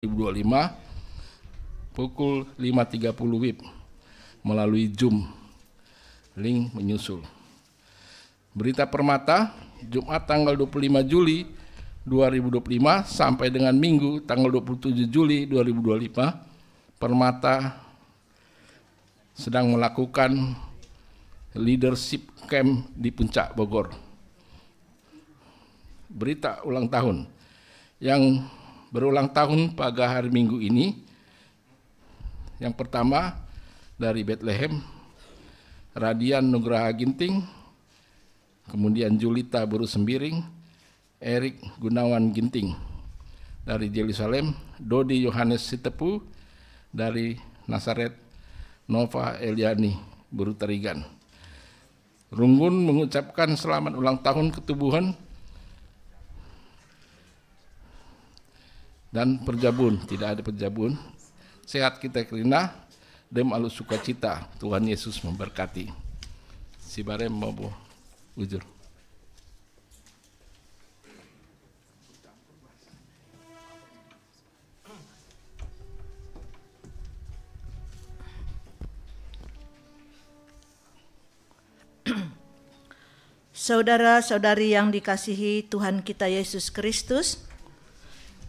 2025 pukul 5.30 WIB melalui Zoom. Link menyusul. Berita Permata, Jumat tanggal 25 Juli 2025 sampai dengan Minggu tanggal 27 Juli 2025, Permata sedang melakukan leadership camp di Puncak Bogor. Berita ulang tahun yang berulang tahun pada hari Minggu ini. Yang pertama dari Bethlehem, Radian Nugraha Ginting, kemudian Julita Buru Sembiring, Erik Gunawan Ginting. Dari Yerusalem, Dodi Yohanes Sitepu. Dari Nazaret, Nova Eliani Buru Terigan. Runggun mengucapkan selamat ulang tahun ketubuhan dan perjabun, tidak ada perjabun. Sehat kita kerina, dem alus sukacita. Tuhan Yesus memberkati. Si barem mau ujur. Saudara-saudari yang dikasihi Tuhan kita Yesus Kristus,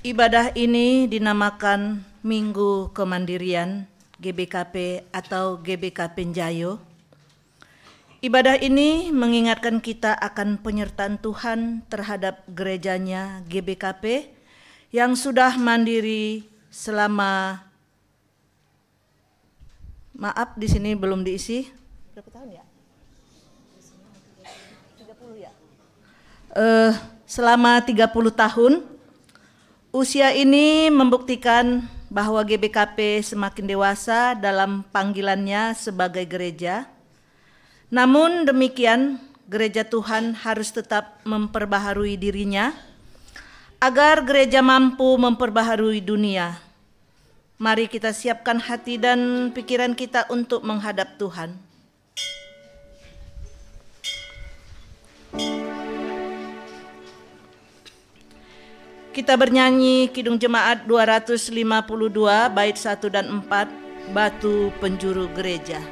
ibadah ini dinamakan Minggu Kemandirian GBKP atau GBKP Njayo. Ibadah ini mengingatkan kita akan penyertaan Tuhan terhadap gerejanya GBKP yang sudah mandiri selama, maaf di sini belum diisi, berapa tahun ya? 30 ya? Selama 30 tahun. Usia ini membuktikan bahwa GBKP semakin dewasa dalam panggilannya sebagai gereja. Namun demikian, gereja Tuhan harus tetap memperbaharui dirinya agar gereja mampu memperbaharui dunia. Mari kita siapkan hati dan pikiran kita untuk menghadap Tuhan. Kita bernyanyi Kidung Jemaat 252 bait 1 dan 4, Batu Penjuru Gereja.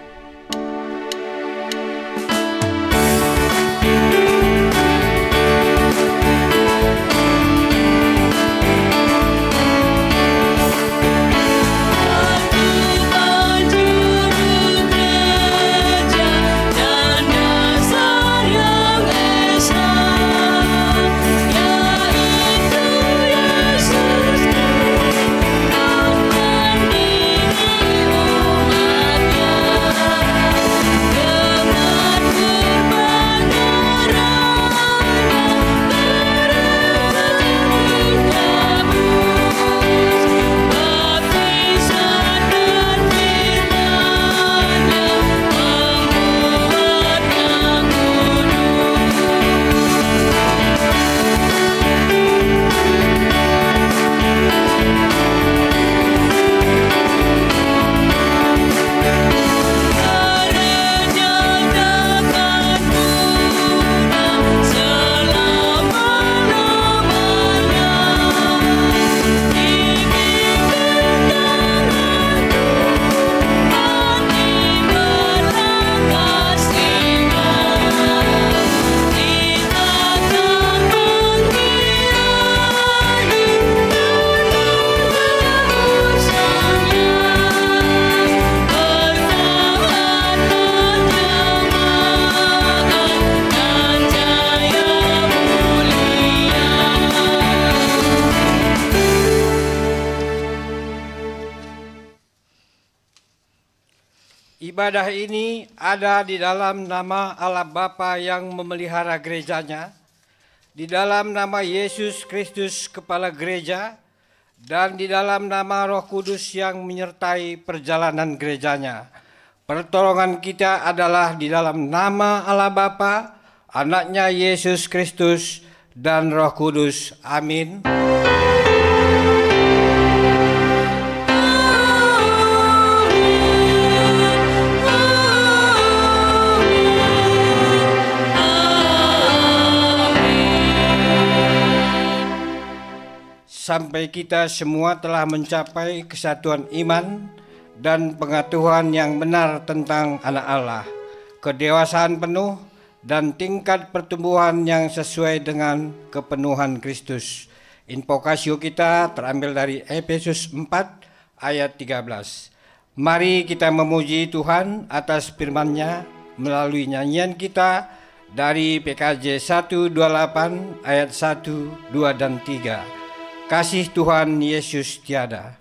Ibadah ini ada di dalam nama Allah Bapa yang memelihara gerejanya, di dalam nama Yesus Kristus Kepala Gereja, dan di dalam nama Roh Kudus yang menyertai perjalanan gerejanya. Pertolongan kita adalah di dalam nama Allah Bapa, Anaknya Yesus Kristus, dan Roh Kudus. Amin. sampai kita semua telah mencapai kesatuan iman dan pengetahuan yang benar tentang Anak Allah, kedewasaan penuh, dan tingkat pertumbuhan yang sesuai dengan kepenuhan Kristus. Invokasio kita terambil dari Efesus 4 ayat 13. Mari kita memuji Tuhan atas firman-Nya melalui nyanyian kita dari PKJ 128 ayat 1, 2, dan 3. Kasih Tuhan Yesus tiada.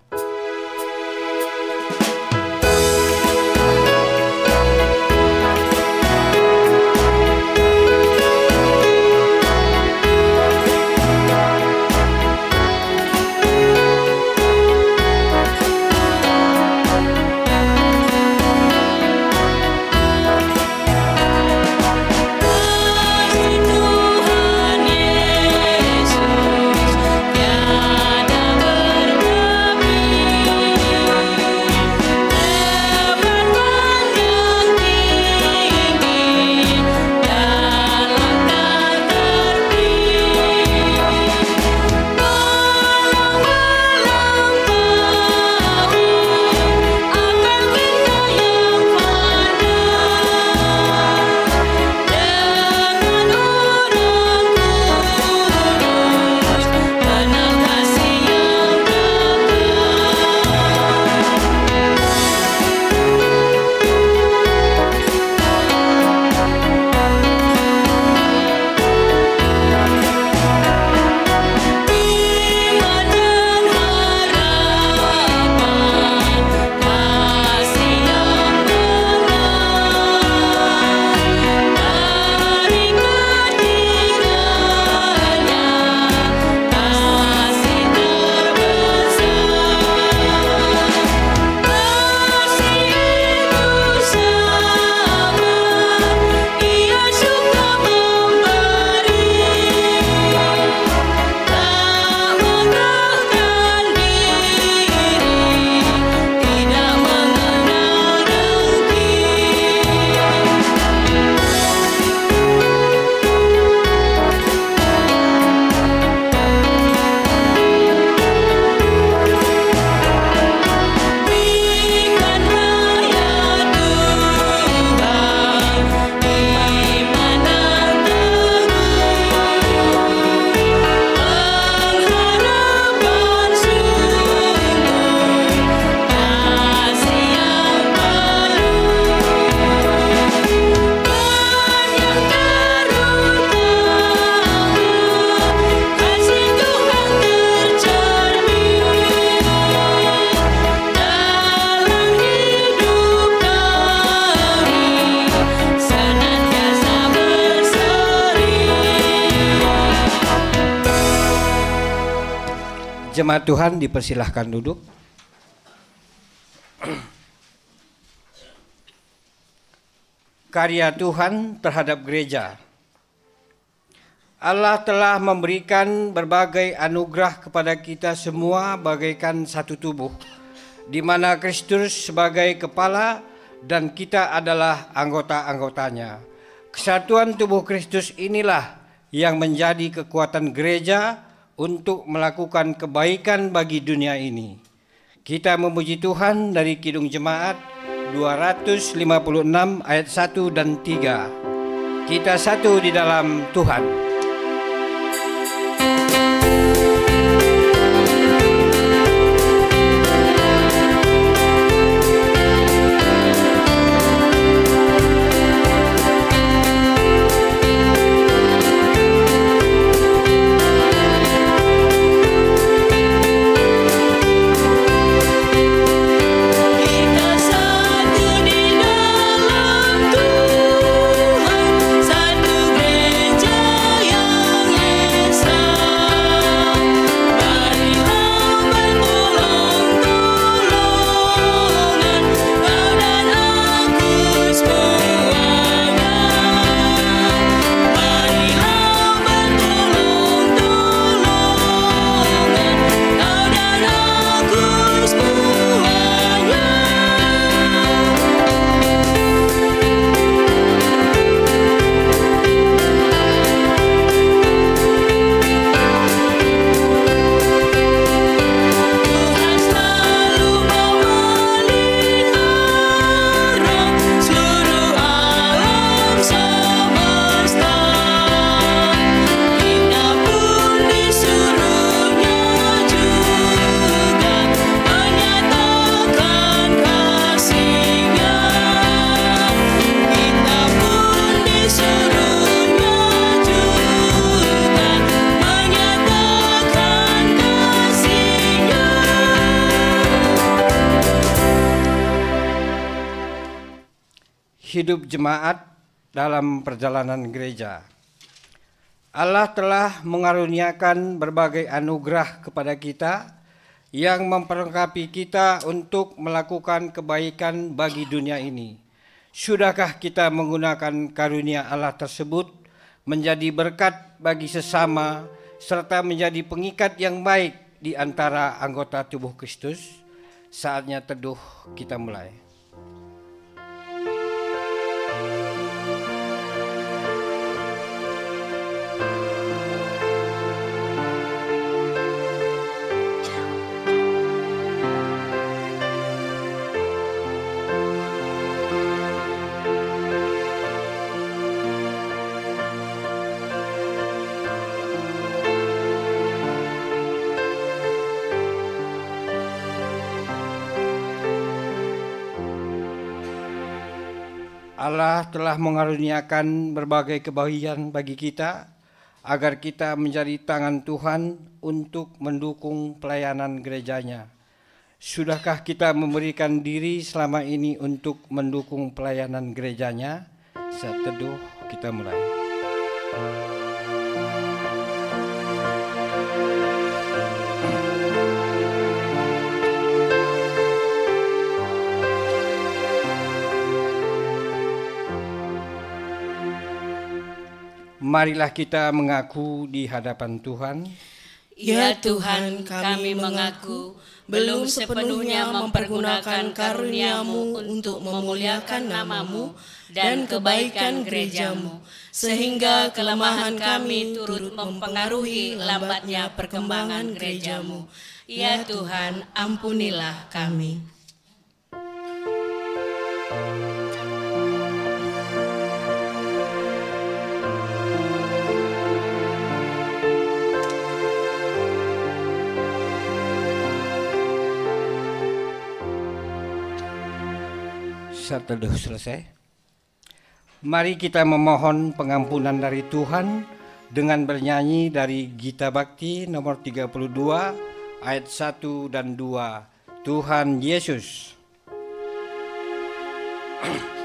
Jemaat Tuhan dipersilahkan duduk. Karya Tuhan terhadap gereja. Allah telah memberikan berbagai anugerah kepada kita semua bagaikan satu tubuh, di mana Kristus sebagai kepala dan kita adalah anggota-anggotanya. Kesatuan tubuh Kristus inilah yang menjadi kekuatan gereja untuk melakukan kebaikan bagi dunia ini. Kita memuji Tuhan dari Kidung Jemaat 256 ayat 1 dan 3. Kita satu di dalam Tuhan. Satu gereja hidup jemaat dalam perjalanan gereja. Allah telah mengaruniakan berbagai anugerah kepada kita yang memperlengkapi kita untuk melakukan kebaikan bagi dunia ini. Sudahkah kita menggunakan karunia Allah tersebut menjadi berkat bagi sesama serta menjadi pengikat yang baik di antara anggota tubuh Kristus? Saatnya teduh kita mulai. Allah telah mengaruniakan berbagai kebahagiaan bagi kita agar kita menjadi tangan Tuhan untuk mendukung pelayanan gerejanya. Sudahkah kita memberikan diri selama ini untuk mendukung pelayanan gerejanya? Saat teduh kita mulai. Marilah kita mengaku di hadapan Tuhan. Ya Tuhan, kami mengaku belum sepenuhnya mempergunakan karunia-Mu untuk memuliakan nama-Mu dan kebaikan gereja-Mu, sehingga kelemahan kami turut mempengaruhi lambatnya perkembangan gereja-Mu. Ya Tuhan, ampunilah kami. Saat teduh selesai, mari kita memohon pengampunan dari Tuhan dengan bernyanyi dari Gita Bakti nomor 32 ayat 1 dan 2. Tuhan Yesus. Tuhan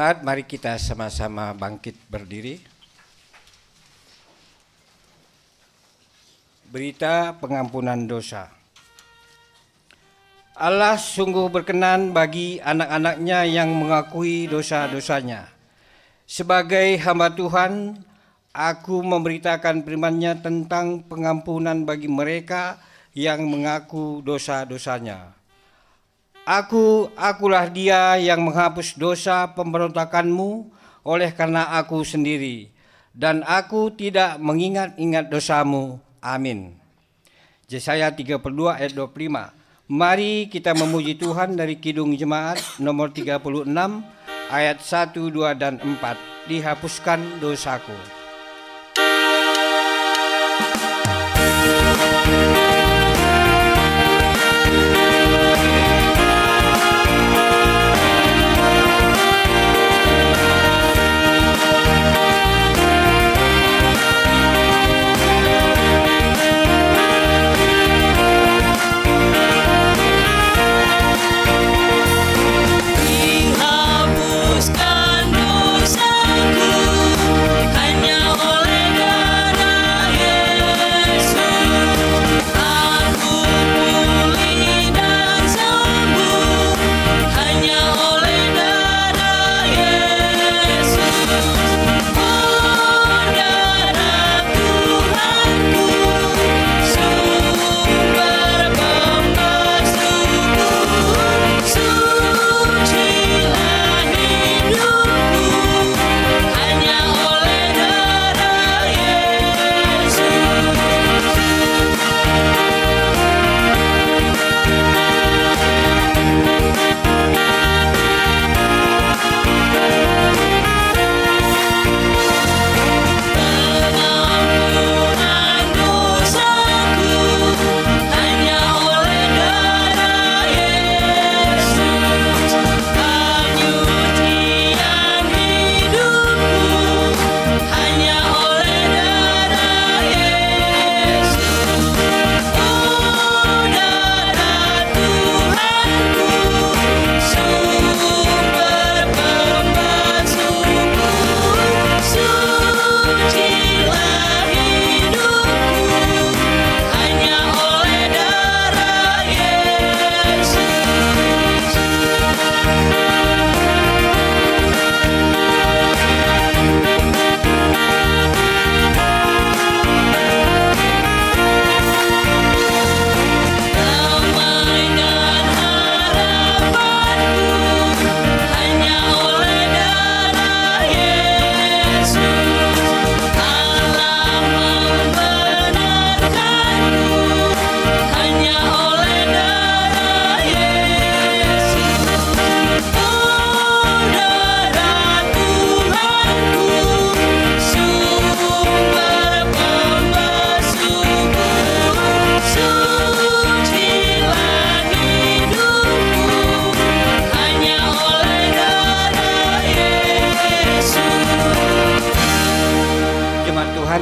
jemaat, mari kita sama-sama bangkit berdiri. Berita pengampunan dosa. Allah sungguh berkenan bagi anak-anaknya yang mengakui dosa-dosanya. Sebagai hamba Tuhan, aku memberitakan firman-Nya tentang pengampunan bagi mereka yang mengaku dosa-dosanya. Akulah Dia yang menghapus dosa pemberontakanmu oleh karena aku sendiri, dan aku tidak mengingat-ingat dosamu. Amin. Yesaya 32 ayat 25. Mari kita memuji Tuhan dari Kidung Jemaat nomor 36 ayat 1, 2, dan 4. Dihapuskan dosaku.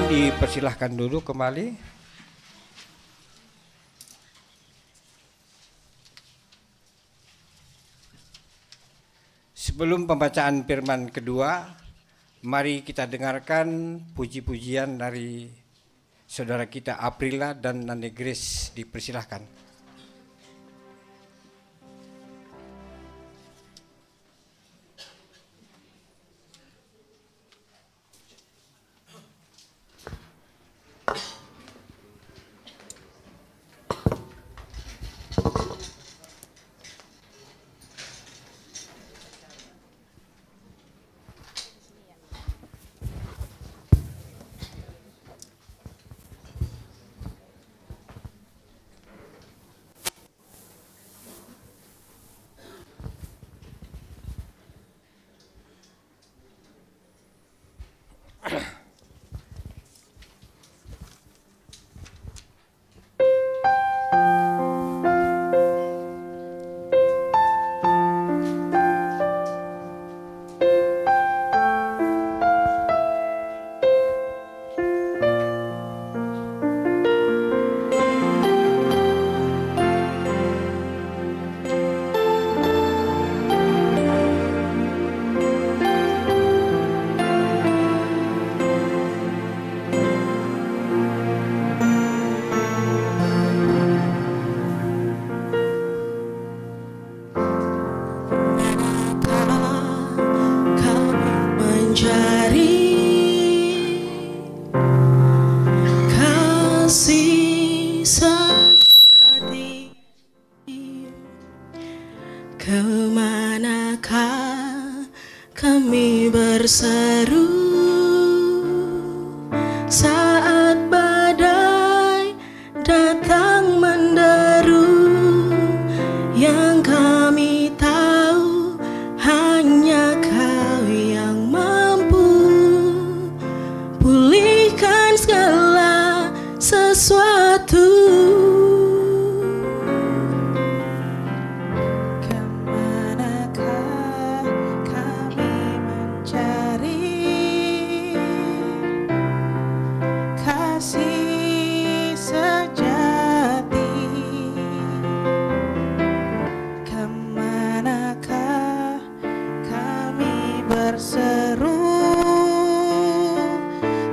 Dipersilahkan duduk kembali. Sebelum pembacaan firman kedua, mari kita dengarkan puji-pujian dari saudara kita Aprila dan Nande Grace. Dipersilahkan.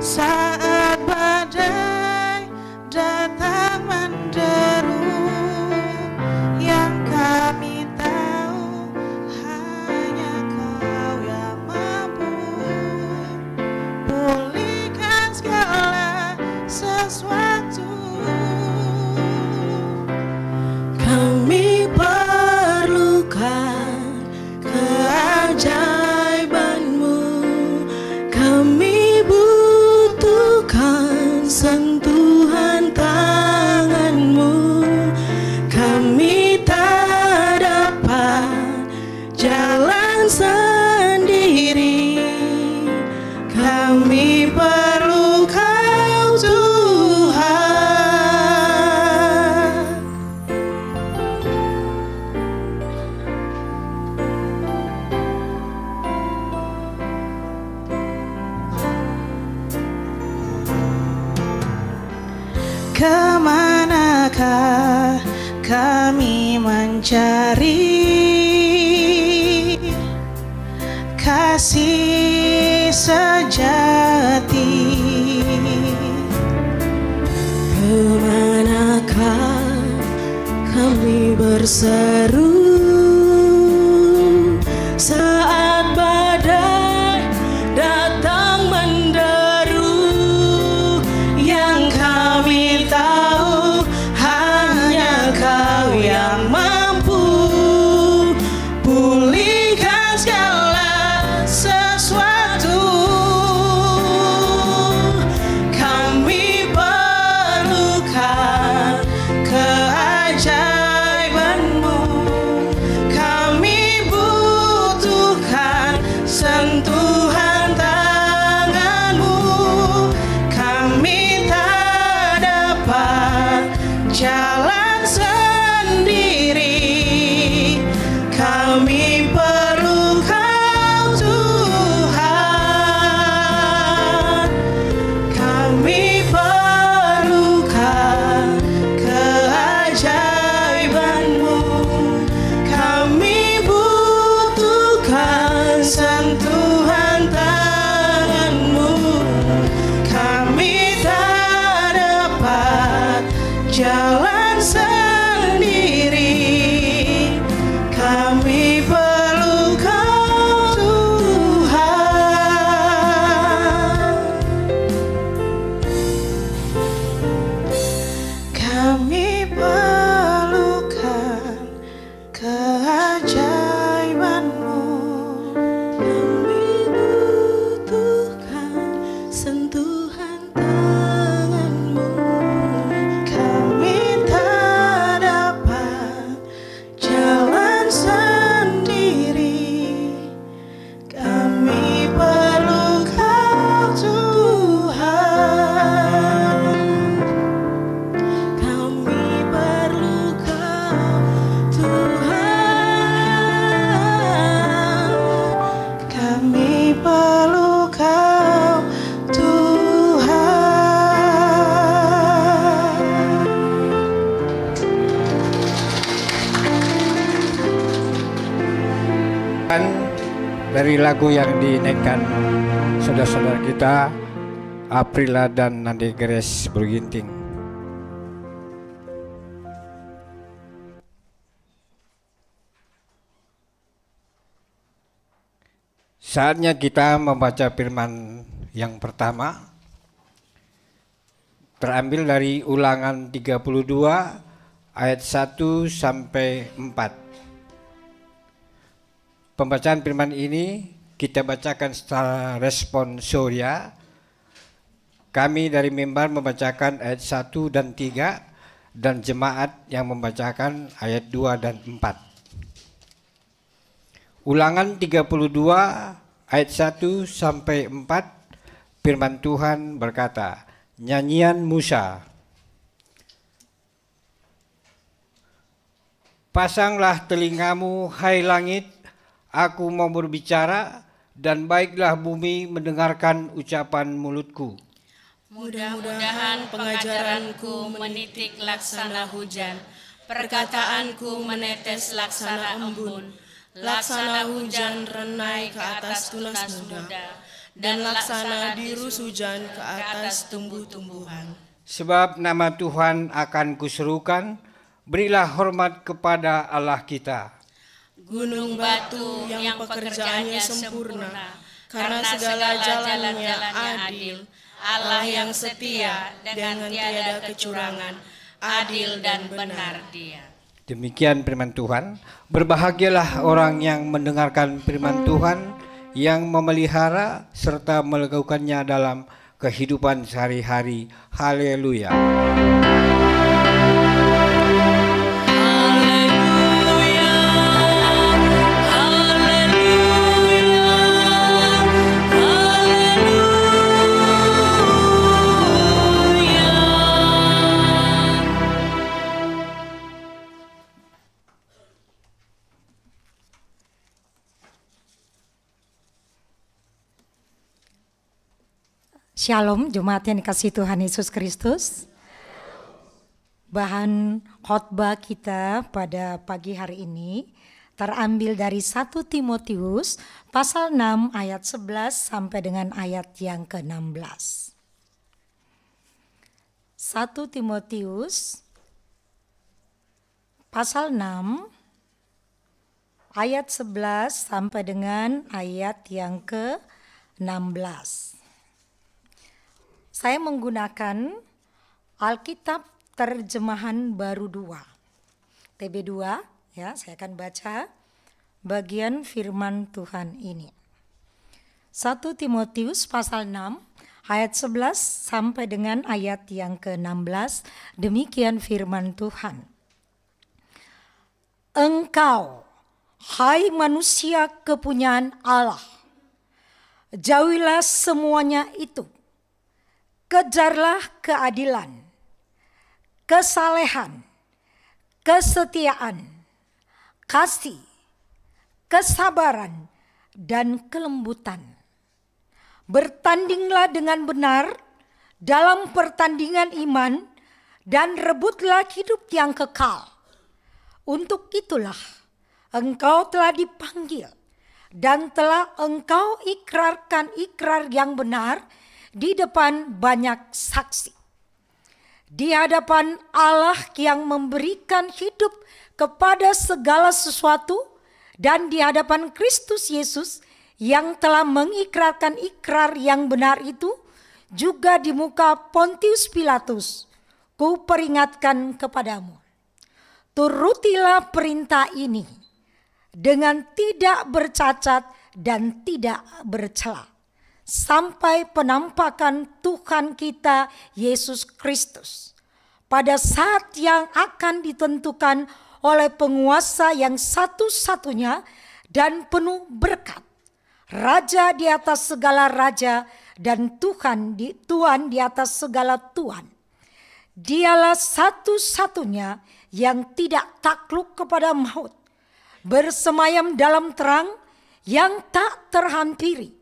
saat badai datang menderu, yang kami tahu hanya Kau yang mampu pulihkan segala sesuatu. Kami perlukan keajaiban-Mu, kami butuhkan sentuhan tangan-Mu, kami tak dapat jalan sendiri, kami perlu Kau Tuhan. Kemanakah kami mencari kasih sejati? Kemanakah kami berseru saat badai datang menderu, yang kami tahu hanya Kau yang mampu pulihkan segala sesuatu. Kami perlukan keajaiban-Mu, kami butuhkan sentuhan tangan-Mu, kami tak dapat jalan sendiri, kami perlu Kau Tuhan. Kami perlukan keajaiban-Mu, kami butuhkan sentuhan tangan-Mu, kami tak dapat jalan sendiri, kami perlu Kau Tuhan. Kami perlukan keajaiban-Mu, kami butuhkan sentuhan tangan-Mu, kami tak dapat jalan sendiri, kami perlu Kau Tuhan. Kami perlu Kau Tuhan, kami perlu Kau Tuhan. Dari lagu yang dinaikkan saudara-saudara kita Aprila dan Nandi Grace Berginting. Saatnya kita membaca firman yang pertama, terambil dari Ulangan 32 ayat 1 sampai 4. Pembacaan firman ini kita bacakan secara responsorial. Kami dari mimbar membacakan ayat 1 dan 3 dan jemaat yang membacakan ayat 2 dan 4. Ulangan 32 ayat 1 sampai 4, firman Tuhan berkata, nyanyian Musa. Pasanglah telingamu, hai langit, aku mau berbicara, dan baiklah bumi mendengarkan ucapan mulutku. Mudah-mudahan pengajaranku menitik laksana hujan, perkataanku menetes laksana embun, laksana hujan renai ke atas tunas muda, dan laksana dirus hujan ke atas tumbuh-tumbuhan. Sebab nama Tuhan akan kuserukan, berilah hormat kepada Allah kita. Gunung batu yang pekerjaannya sempurna, karena segala jalannya adil, Allah yang setia dengan tiada kecurangan, adil dan benar Dia. Demikian firman Tuhan. Berbahagialah orang yang mendengarkan firman Tuhan, yang memelihara serta melakukannya dalam kehidupan sehari-hari. Haleluya. Shalom, jemaat yang dikasihi Tuhan Yesus Kristus. Bahan khotbah kita pada pagi hari ini terambil dari 1 Timotius pasal 6 ayat 11 sampai dengan ayat yang ke-16. 1 Timotius pasal 6 ayat 11 sampai dengan ayat yang ke-16. Saya menggunakan Alkitab Terjemahan Baru 2, TB2, ya, saya akan baca bagian firman Tuhan ini. 1 Timotius pasal 6 ayat 11 sampai dengan ayat yang ke-16, demikian firman Tuhan. Engkau, hai manusia kepunyaan Allah, jauhilah semuanya itu. Kejarlah keadilan, kesalehan, kesetiaan, kasih, kesabaran, dan kelembutan. Bertandinglah dengan benar dalam pertandingan iman dan rebutlah hidup yang kekal. Untuk itulah engkau telah dipanggil dan telah engkau ikrarkan ikrar yang benar di depan banyak saksi. Di hadapan Allah yang memberikan hidup kepada segala sesuatu dan di hadapan Kristus Yesus yang telah mengikrarkan ikrar yang benar itu, juga di muka Pontius Pilatus, ku peringatkan kepadamu. Turutilah perintah ini dengan tidak bercacat dan tidak bercela, sampai penampakan Tuhan kita Yesus Kristus pada saat yang akan ditentukan oleh penguasa yang satu-satunya dan penuh berkat, Raja di atas segala raja dan Tuhan di atas segala Tuhan. Dialah satu-satunya yang tidak takluk kepada maut, bersemayam dalam terang yang tak terhampiri,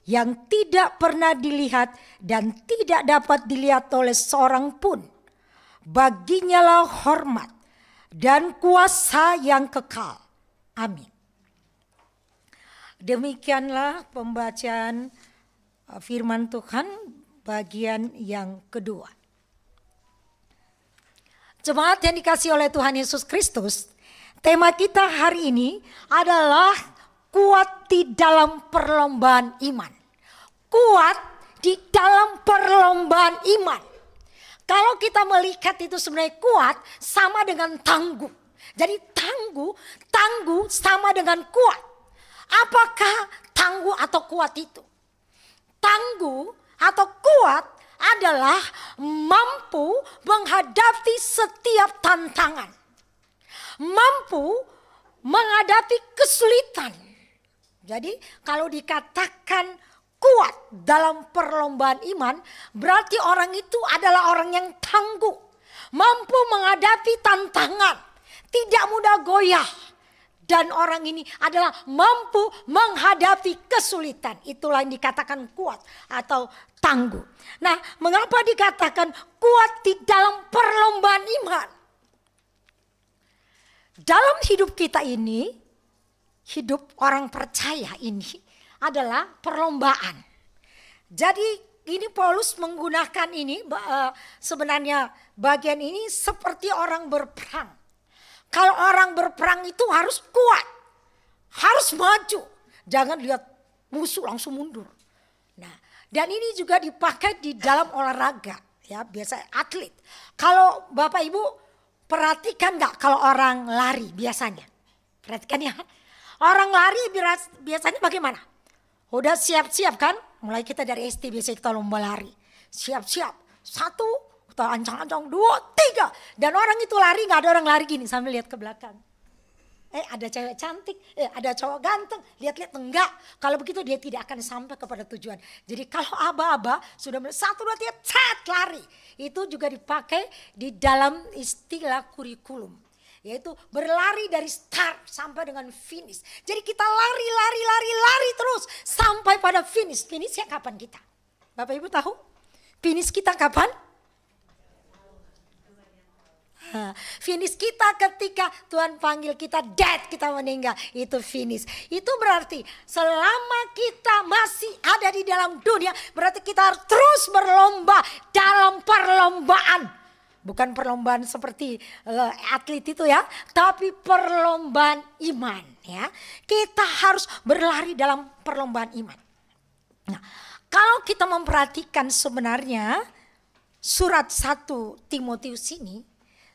yang tidak pernah dilihat dan tidak dapat dilihat oleh seorang pun. Baginya lah hormat dan kuasa yang kekal. Amin. Demikianlah pembacaan firman Tuhan bagian yang kedua. Jemaat yang dikasihi oleh Tuhan Yesus Kristus, tema kita hari ini adalah kuat di dalam perlombaan iman. Kuat di dalam perlombaan iman. Kalau kita melihat itu sebenarnya kuat sama dengan tangguh. Jadi tangguh sama dengan kuat. Apakah tangguh atau kuat itu? Tangguh atau kuat adalah mampu menghadapi setiap tantangan. Mampu menghadapi kesulitan. Jadi kalau dikatakan kuat dalam perlombaan iman, berarti orang itu adalah orang yang tangguh, mampu menghadapi tantangan, tidak mudah goyah. Dan orang ini adalah mampu menghadapi kesulitan. Itulah yang dikatakan kuat atau tangguh. Nah, mengapa dikatakan kuat di dalam perlombaan iman? Dalam hidup kita ini, hidup orang percaya ini adalah perlombaan. Jadi ini Paulus menggunakan ini sebenarnya bagian ini seperti orang berperang. Kalau orang berperang itu harus kuat, harus maju. Jangan lihat musuh langsung mundur. Nah, dan ini juga dipakai di dalam olahraga, ya, biasa atlet. Kalau Bapak Ibu perhatikan nggak kalau orang lari biasanya? Perhatikan ya. Orang lari biasanya bagaimana? Udah siap-siap kan? Mulai kita dari SD biasa kita lomba lari. Siap-siap. 1, kita ancang-ancang, 2, 3. Dan orang itu lari, nggak ada orang lari gini sambil lihat ke belakang. Ada cewek cantik, ada cowok ganteng, lihat-lihat enggak. Kalau begitu dia tidak akan sampai kepada tujuan. Jadi kalau aba-aba sudah 1, 2, 3, cet, lari. Itu juga dipakai di dalam istilah kurikulum. Yaitu berlari dari start sampai dengan finish. Jadi kita lari terus sampai pada finish. Finishnya kapan kita? Bapak Ibu tahu? Finish kita kapan? Finish kita ketika Tuhan panggil kita dead, kita meninggal, itu finish. Itu berarti selama kita masih ada di dalam dunia, berarti kita harus terus berlomba dalam perlombaan. Bukan perlombaan seperti atlet itu ya, tapi perlombaan iman ya. Kita harus berlari dalam perlombaan iman. Nah, kalau kita memperhatikan sebenarnya surat 1 Timotius ini,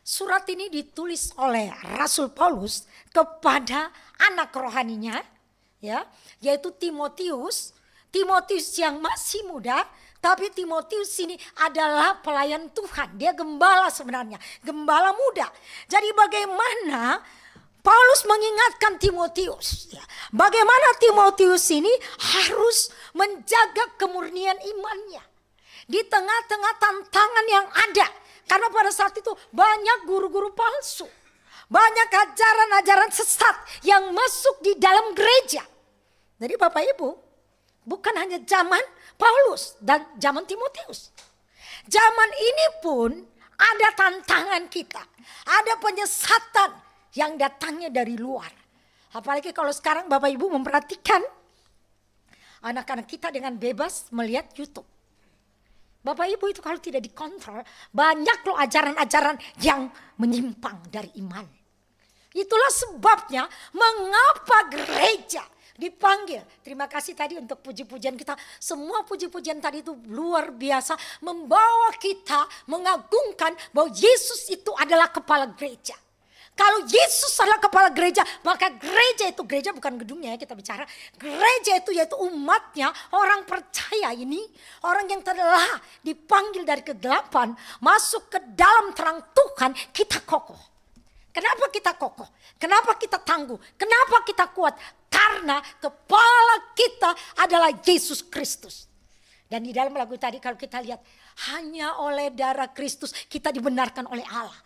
surat ini ditulis oleh Rasul Paulus kepada anak rohaninya, ya, yaitu Timotius. Timotius yang masih muda, tapi Timotius ini adalah pelayan Tuhan. Dia gembala sebenarnya, gembala muda. Jadi bagaimana Paulus mengingatkan Timotius, ya, bagaimana Timotius ini harus menjaga kemurnian imannya di tengah-tengah tantangan yang ada. Karena pada saat itu banyak guru-guru palsu. Banyak ajaran-ajaran sesat yang masuk di dalam gereja. Jadi Bapak Ibu, bukan hanya zaman Paulus dan zaman Timotius. Zaman ini pun ada tantangan kita. Ada penyesatan yang datangnya dari luar. Apalagi kalau sekarang Bapak Ibu memperhatikan anak-anak kita dengan bebas melihat YouTube. Bapak Ibu itu kalau tidak dikontrol, banyak loh ajaran-ajaran yang menyimpang dari iman. Itulah sebabnya mengapa gereja dipanggil. Terima kasih tadi untuk puji-pujian kita. Semua puji-pujian tadi itu luar biasa. Membawa kita mengagungkan bahwa Yesus itu adalah kepala gereja. Kalau Yesus adalah kepala gereja, maka gereja itu, gereja bukan gedungnya ya kita bicara. Gereja itu yaitu umatnya, orang percaya ini. Orang yang telah dipanggil dari kegelapan, masuk ke dalam terang Tuhan, kita kokoh. Kenapa kita kokoh? Kenapa kita tangguh? Kenapa kita kuat? Karena kepala kita adalah Yesus Kristus. Dan di dalam lagu tadi kalau kita lihat, hanya oleh darah Kristus kita dibenarkan oleh Allah.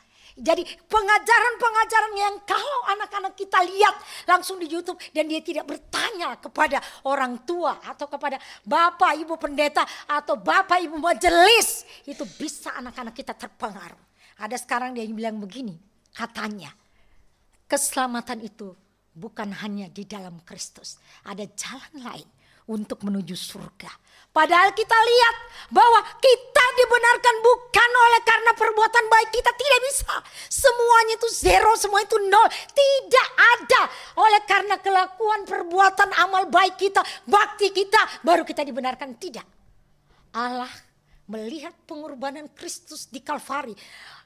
Jadi pengajaran-pengajaran yang kalau anak-anak kita lihat langsung di YouTube dan dia tidak bertanya kepada orang tua atau kepada bapak ibu pendeta atau bapak ibu majelis, itu bisa anak-anak kita terpengaruh. Ada sekarang dia yang bilang begini, katanya keselamatan itu bukan hanya di dalam Kristus, ada jalan lain untuk menuju surga. Padahal kita lihat bahwa kita dibenarkan bukan oleh karena perbuatan baik kita, tidak bisa. Semuanya itu zero, semua itu nol. Tidak ada oleh karena kelakuan perbuatan amal baik kita, bakti kita, baru kita dibenarkan. Tidak. Allah melihat pengorbanan Kristus di Kalvari.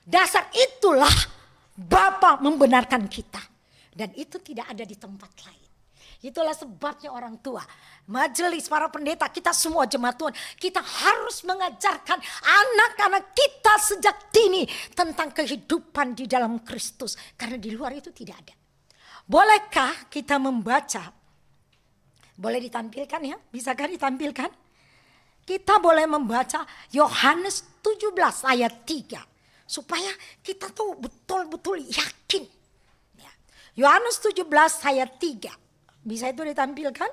Dasar itulah Bapa membenarkan kita. Dan itu tidak ada di tempat lain. Itulah sebabnya orang tua, majelis, para pendeta, kita semua jemaat Tuhan, kita harus mengajarkan anak-anak kita sejak dini tentang kehidupan di dalam Kristus. Karena di luar itu tidak ada. Bolehkah kita membaca? Boleh ditampilkan ya? Bisakah ditampilkan? Kita boleh membaca Yohanes 17 ayat 3. Supaya kita tuh betul-betul yakin. Yohanes 17 ayat 3. Bisa itu ditampilkan?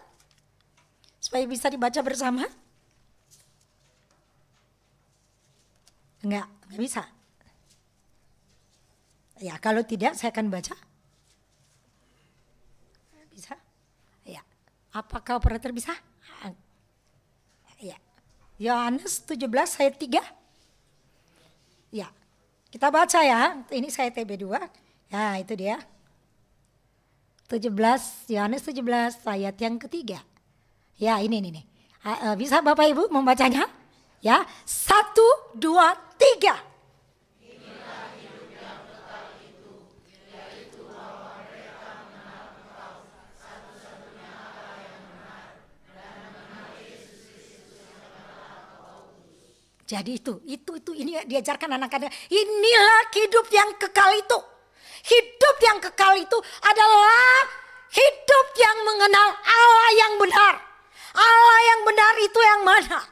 Supaya bisa dibaca bersama? Enggak bisa. Ya, kalau tidak saya akan baca. Bisa? Ya. Apakah operator bisa? Ya. Yohanes 17 ayat 3. Ya, kita baca ya. Ini saya TB2. Ya, itu dia. 17, Yohanes 17 ayat yang ketiga. Ya, ini nih. Bisa Bapak Ibu membacanya? Ya, 1, 2, 3. Jadi itu ini diajarkan anak-anak. Inilah hidup yang kekal itu. Hidup yang kekal itu adalah hidup yang mengenal Allah yang benar. Allah yang benar itu yang mana?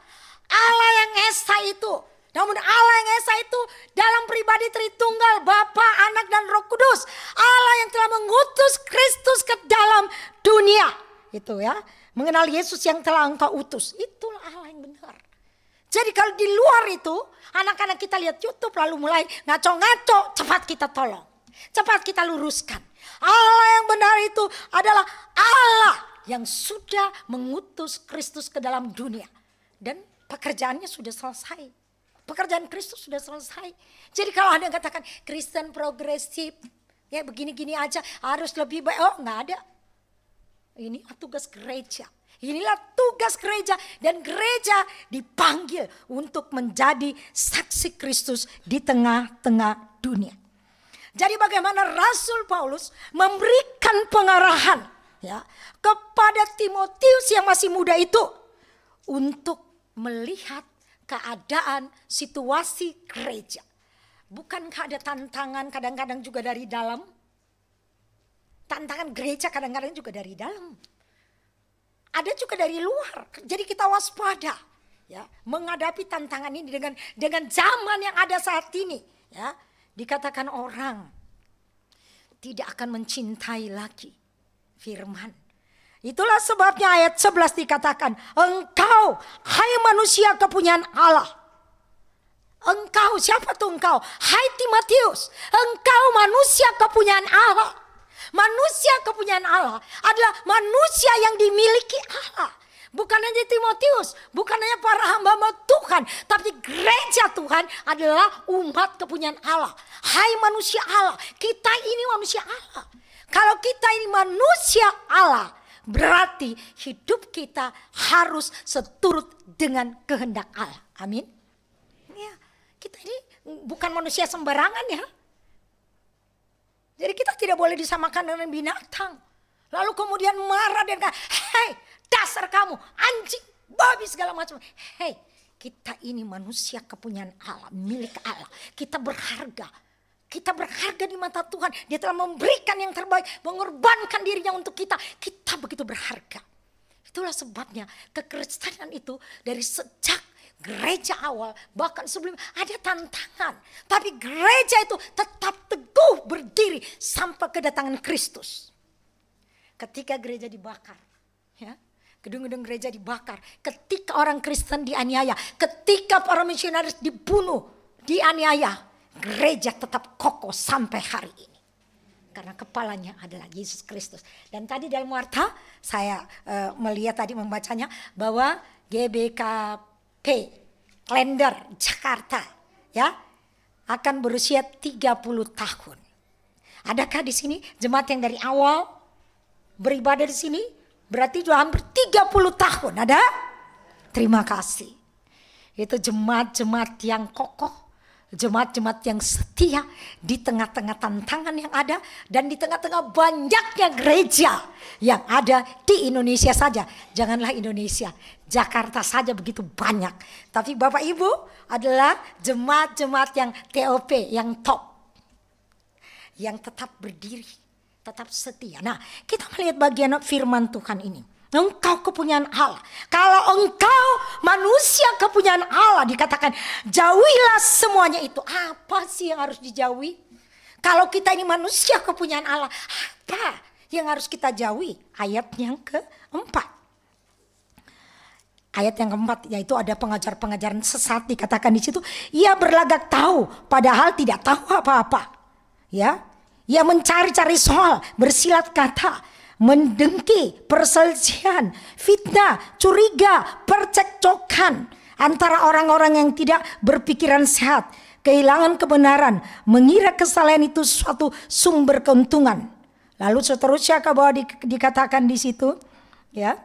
Allah yang esa itu. Namun Allah yang esa itu dalam pribadi Tritunggal, Bapa, Anak dan Roh Kudus. Allah yang telah mengutus Kristus ke dalam dunia. Itu ya. Mengenal Yesus yang telah engkau utus. Itulah Allah yang benar. Jadi kalau di luar itu, anak-anak kita lihat YouTube lalu mulai ngaco-ngaco, cepat kita tolong. Cepat kita luruskan. Allah yang benar itu adalah Allah yang sudah mengutus Kristus ke dalam dunia. Dan pekerjaannya sudah selesai. Pekerjaan Kristus sudah selesai. Jadi kalau Anda katakan Kristen progresif, ya begini-gini aja harus lebih baik. Oh nggak ada. Ini tugas gereja. Inilah tugas gereja dan gereja dipanggil untuk menjadi saksi Kristus di tengah-tengah dunia. Jadi bagaimana Rasul Paulus memberikan pengarahan ya kepada Timotius yang masih muda itu untuk melihat keadaan situasi gereja. Bukankah ada tantangan kadang-kadang juga dari dalam? Tantangan gereja kadang-kadang juga dari dalam. Ada juga dari luar. Jadi kita waspada ya menghadapi tantangan ini dengan zaman yang ada saat ini ya. Dikatakan orang tidak akan mencintai lagi firman. Itulah sebabnya ayat 11 dikatakan, engkau hai manusia kepunyaan Allah. Engkau, siapa tuh engkau? Hai Timotius, engkau manusia kepunyaan Allah. Manusia kepunyaan Allah adalah manusia yang dimiliki Allah. Bukan hanya Timotius, bukan hanya para hamba-hamba Tuhan, tapi gereja Tuhan adalah umat kepunyaan Allah. Hai manusia Allah, kita ini manusia Allah. Kalau kita ini manusia Allah, berarti hidup kita harus seturut dengan kehendak Allah. Amin. Ya, kita ini bukan manusia sembarangan ya. Jadi kita tidak boleh disamakan dengan binatang. Lalu kemudian marah dan kata, hei dasar kamu anjing, babi segala macam. Hei, kita ini manusia kepunyaan Allah, milik Allah. Kita berharga. Kita berharga di mata Tuhan. Dia telah memberikan yang terbaik, mengorbankan dirinya untuk kita. Kita begitu berharga. Itulah sebabnya kekristenan itu dari sejak gereja awal, bahkan sebelum ada tantangan. Tapi gereja itu tetap teguh berdiri sampai kedatangan Kristus. Ketika gereja dibakar, ya, gedung-gedung gereja dibakar. Ketika orang Kristen dianiaya, ketika para misionaris dibunuh, dianiaya, gereja tetap kokoh sampai hari ini. Karena kepalanya adalah Yesus Kristus. Dan tadi dalam warta saya melihat tadi membacanya bahwa GBKP Klender Jakarta ya akan berusia 30 tahun. Adakah di sini jemaat yang dari awal beribadah di sini? Berarti sudah hampir 30 tahun. Ada? Terima kasih. Itu jemaat-jemaat yang kokoh, jemaat-jemaat yang setia di tengah-tengah tantangan yang ada dan di tengah-tengah banyaknya gereja yang ada di Indonesia saja. Janganlah Indonesia, Jakarta saja begitu banyak. Tapi Bapak Ibu adalah jemaat-jemaat yang TOP, yang top. Yang tetap berdiri, tetap setia. Nah, kita melihat bagian firman Tuhan ini. Engkau kepunyaan Allah. Kalau engkau manusia kepunyaan Allah, dikatakan jauhilah semuanya itu. Apa sih yang harus dijauhi? Kalau kita ini manusia kepunyaan Allah, apa yang harus kita jauhi? Ayat yang keempat. Ayat yang keempat, yaitu ada pengajar-pengajaran sesat, dikatakan di situ, ia berlagak tahu padahal tidak tahu apa-apa. Ya, ia mencari-cari soal, bersilat kata, mendengki, perselisihan, fitnah, curiga, percekcokan. antara orang-orang yang tidak berpikiran sehat, kehilangan kebenaran, mengira kesalahan itu suatu sumber keuntungan. Lalu seterusnya bahwa dikatakan di situ, ya.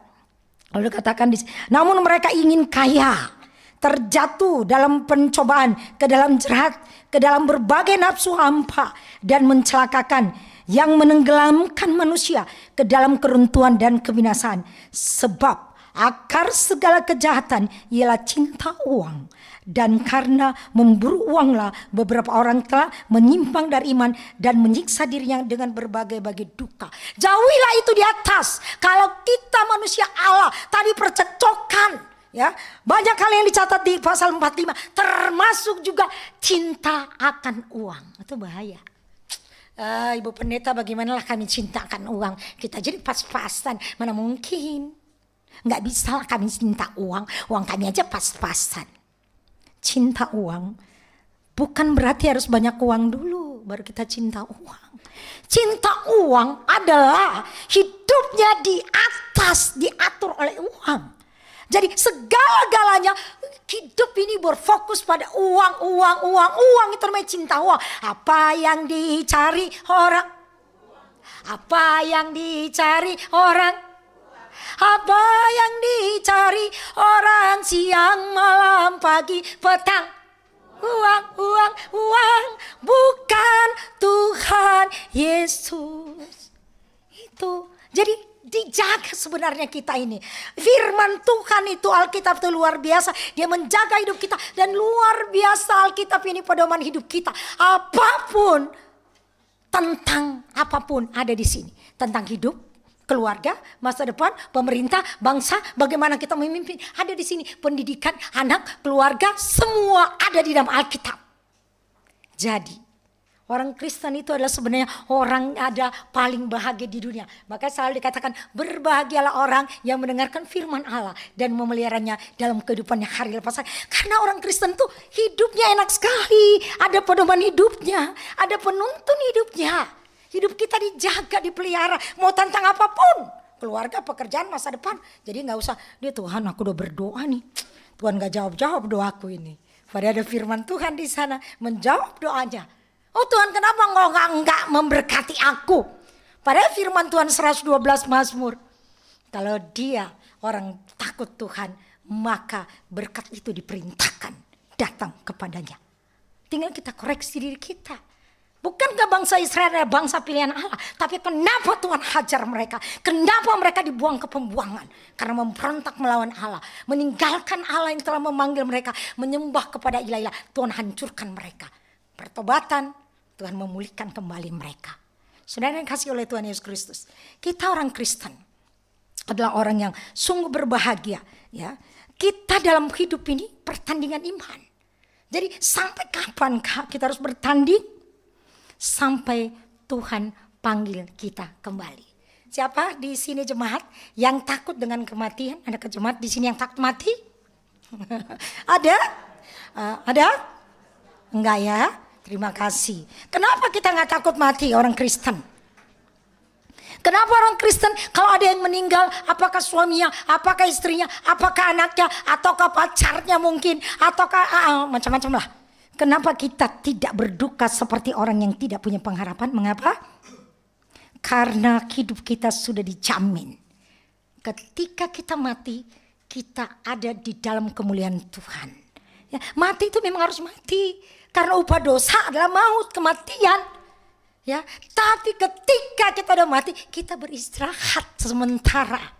Lalu dikatakan namun mereka ingin kaya, terjatuh dalam pencobaan, ke dalam jerat, ke dalam berbagai nafsu hampa dan mencelakakan, yang menenggelamkan manusia ke dalam keruntuhan dan kebinasaan. Sebab akar segala kejahatan ialah cinta uang. Dan karena memburu uanglah beberapa orang telah menyimpang dari iman dan menyiksa dirinya dengan berbagai-bagai duka. Jauhilah itu di atas. Kalau kita manusia Allah, tadi percecokan, ya, banyak hal yang dicatat di pasal 45, termasuk juga cinta akan uang. Itu bahaya. Ibu pendeta, bagaimanalah kami cintakan uang? Kita jadi pas-pasan, mana mungkin? Nggak bisa lah kami cinta uang kami aja pas-pasan. Cinta uang bukan berarti harus banyak uang dulu baru kita cinta uang. Cinta uang adalah hidupnya di atas, diatur oleh uang. Jadi segala-galanya hidup ini berfokus pada uang itu namanya cinta uang. Apa yang dicari orang? Apa yang dicari orang? Apa yang dicari orang siang, malam, pagi, petang? Uang, bukan Tuhan Yesus. Itu. Jadi dijaga sebenarnya kita ini. Firman Tuhan itu, Alkitab itu luar biasa. Dia menjaga hidup kita. Dan luar biasa Alkitab ini pedoman hidup kita. Apapun, tentang apapun ada di sini. Tentang hidup, keluarga, masa depan, pemerintah, bangsa, bagaimana kita memimpin, ada di sini. Pendidikan, anak, keluarga, semua ada di dalam Alkitab. Jadi, orang Kristen itu adalah sebenarnya orang ada paling bahagia di dunia. Maka selalu dikatakan berbahagialah orang yang mendengarkan firman Allah dan memeliharanya dalam kehidupannya hari lepas hari. Karena orang Kristen tuh hidupnya enak sekali. Ada pedoman hidupnya, ada penuntun hidupnya. Hidup kita dijaga, dipelihara, mau tentang apapun. Keluarga, pekerjaan, masa depan. Jadi gak usah, dia Tuhan aku udah berdoa nih. Tuhan gak jawab-jawab doaku ini. Padahal ada firman Tuhan di sana menjawab doanya. Oh Tuhan, kenapa enggak memberkati aku? Padahal firman Tuhan 112 Mazmur. Kalau dia orang takut Tuhan, maka berkat itu diperintahkan datang kepadanya. Tinggal kita koreksi diri kita. Bukankah bangsa Israel adalah bangsa pilihan Allah? Tapi kenapa Tuhan hajar mereka? Kenapa mereka dibuang ke pembuangan? Karena memberontak melawan Allah. Meninggalkan Allah yang telah memanggil mereka. Menyembah kepada ilah-ilah. Tuhan hancurkan mereka. Pertobatan, Tuhan memulihkan kembali mereka. Saudara yang kasih oleh Tuhan Yesus Kristus. Kita orang Kristen adalah orang yang sungguh berbahagia. Ya, kita dalam hidup ini pertandingan iman. Jadi sampai kapankah kita harus bertanding? Sampai Tuhan panggil kita kembali. Siapa di sini jemaat yang takut dengan kematian? Ada jemaat di sini yang takut mati? Ada? Ada? Enggak ya? Terima kasih. Kenapa kita nggak takut mati orang Kristen? Kenapa orang Kristen kalau ada yang meninggal, apakah suaminya, apakah istrinya, apakah anaknya, ataukah pacarnya mungkin, ataukah macam-macam lah. Kenapa kita tidak berduka seperti orang yang tidak punya pengharapan? Mengapa? Karena hidup kita sudah dijamin. Ketika kita mati, kita ada di dalam kemuliaan Tuhan. Ya, mati itu memang harus mati. Karena upah dosa adalah maut, kematian. Ya, tapi ketika kita udah mati, kita beristirahat sementara.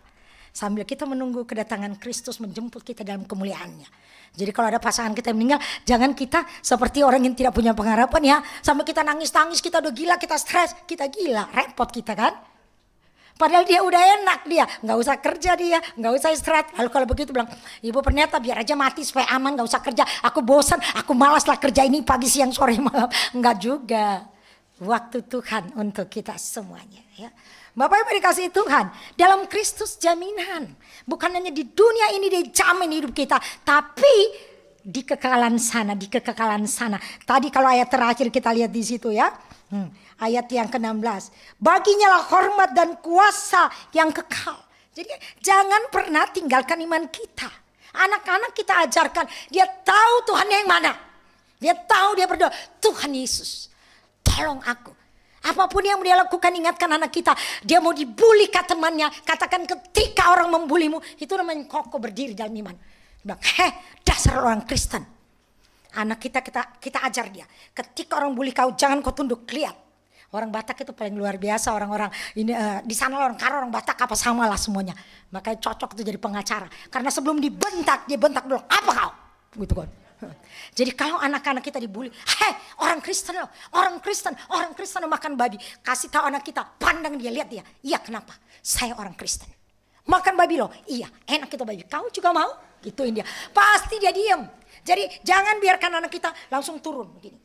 Sambil kita menunggu kedatangan Kristus menjemput kita dalam kemuliaannya. Jadi kalau ada pasangan kita yang meninggal, jangan kita seperti orang yang tidak punya pengharapan ya. Sampai kita nangis-nangis, kita udah gila, kita stres, kita gila, repot kita kan. Padahal dia udah enak dia, gak usah kerja dia, gak usah istirahat. Lalu kalau begitu bilang, ibu pendeta biar aja mati supaya aman, gak usah kerja. Aku bosan, aku malas lah kerja ini pagi, siang, sore, malam. Enggak juga. Waktu Tuhan untuk kita semuanya ya. Bapak Ibu dikasih Tuhan, dalam Kristus jaminan. Bukan hanya di dunia ini dijamin hidup kita, tapi di kekekalan sana, di kekekalan sana. Tadi kalau ayat terakhir kita lihat di situ ya. Ayat yang ke-16. Baginya lah hormat dan kuasa yang kekal. Jadi jangan pernah tinggalkan iman kita. Anak-anak kita ajarkan, dia tahu Tuhannya yang mana. Dia tahu, dia berdoa, Tuhan Yesus, tolong aku. Apapun yang dia lakukan, ingatkan anak kita. Dia mau dibully ke temannya, katakan ketika orang membulimu, itu namanya kokoh berdiri dalam iman. Dia bilang, dasar orang Kristen. Anak kita ajar dia, ketika orang bully kau, jangan kau tunduk, lihat. Orang Batak itu paling luar biasa, orang-orang ini di sana orang Karo, orang Batak apa sama lah semuanya. Makanya cocok itu jadi pengacara. Karena sebelum dibentak dulu, apa kau? Gitu kan. Jadi kalau anak-anak kita dibully, orang Kristen loh, orang Kristen makan babi. Kasih tahu anak kita, pandang dia, lihat dia. Iya, kenapa? Saya orang Kristen. Makan babi loh, iya, enak itu babi. Kau juga mau? Gituin dia. Pasti dia diem. Jadi jangan biarkan anak kita langsung turun begini.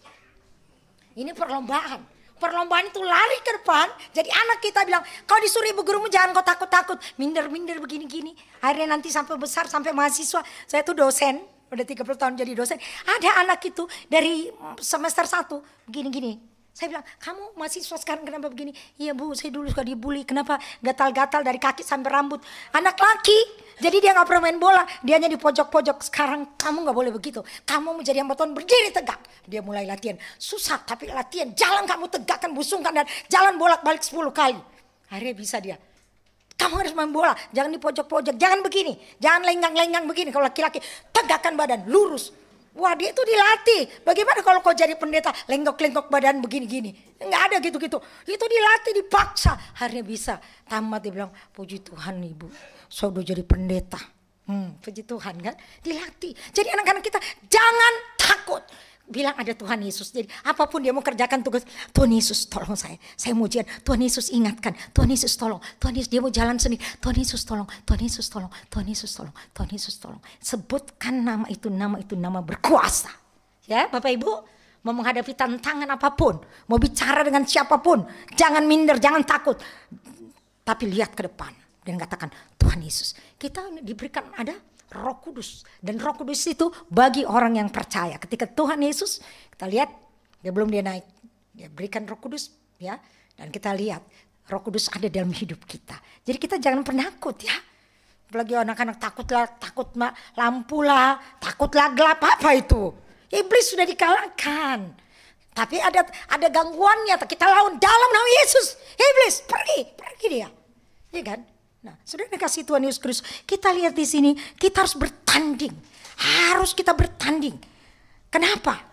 Ini perlombaan. Perlombaan itu lari ke depan. Jadi anak kita bilang, kau disuruh ibu gurumu jangan kau takut-takut. Minder-minder begini-gini. Akhirnya nanti sampai besar, sampai mahasiswa. Saya tuh dosen, udah 30 tahun jadi dosen. Ada anak itu dari semester 1 begini-gini. Saya bilang, kamu mahasiswa sekarang kenapa begini? Iya bu, saya dulu suka dibully. Kenapa gatal-gatal dari kaki sampai rambut. Anak laki, jadi dia gak pernah main bola. Dianya di pojok-pojok. Sekarang kamu gak boleh begitu. Kamu menjadi ambaton, berdiri tegak. Dia mulai latihan. Susah tapi latihan. Jalan kamu tegakkan, busungkan dan jalan bolak-balik 10 kali. Akhirnya bisa dia. Kamu harus main bola. Jangan di pojok-pojok. Jangan begini. Jangan lenggang-lenggang begini. Kalau laki-laki, tegakkan badan, lurus. Wah, dia itu dilatih. Bagaimana kalau kau jadi pendeta lenggok-lenggok badan begini-gini? Enggak ada gitu-gitu. Itu dilatih, dipaksa. Akhirnya bisa. Tamat dia bilang, puji Tuhan ibu, saya udah jadi pendeta. Puji Tuhan kan, dilatih. Jadi anak-anak kita jangan takut. Bilang ada Tuhan Yesus. Jadi apapun dia mau kerjakan tugas, Tuhan Yesus tolong saya mau ujian, Tuhan Yesus ingatkan, Tuhan Yesus tolong, Tuhan Yesus dia mau jalan sendiri, Tuhan Yesus tolong, Tuhan Yesus tolong, Tuhan Yesus tolong, Tuhan Yesus tolong. Sebutkan nama itu nama berkuasa. Ya Bapak Ibu, mau menghadapi tantangan apapun, mau bicara dengan siapapun, jangan minder, jangan takut, tapi lihat ke depan dan katakan Tuhan Yesus. Kita diberikan ada Roh Kudus, dan Roh Kudus itu bagi orang yang percaya. Ketika Tuhan Yesus, kita lihat dia naik, dia berikan Roh Kudus, ya, dan kita lihat Roh Kudus ada dalam hidup kita. Jadi kita jangan penakut ya. Apalagi anak-anak takut lampu lah, takutlah gelap, apa itu? Iblis sudah dikalahkan. Tapi ada gangguannya, kita lawan dalam nama Yesus. Iblis pergi dia, ya kan? Nah, sudah dikasih Tuhan Yesus Kristus. Kita lihat di sini, kita harus bertanding. Harus kita bertanding. Kenapa?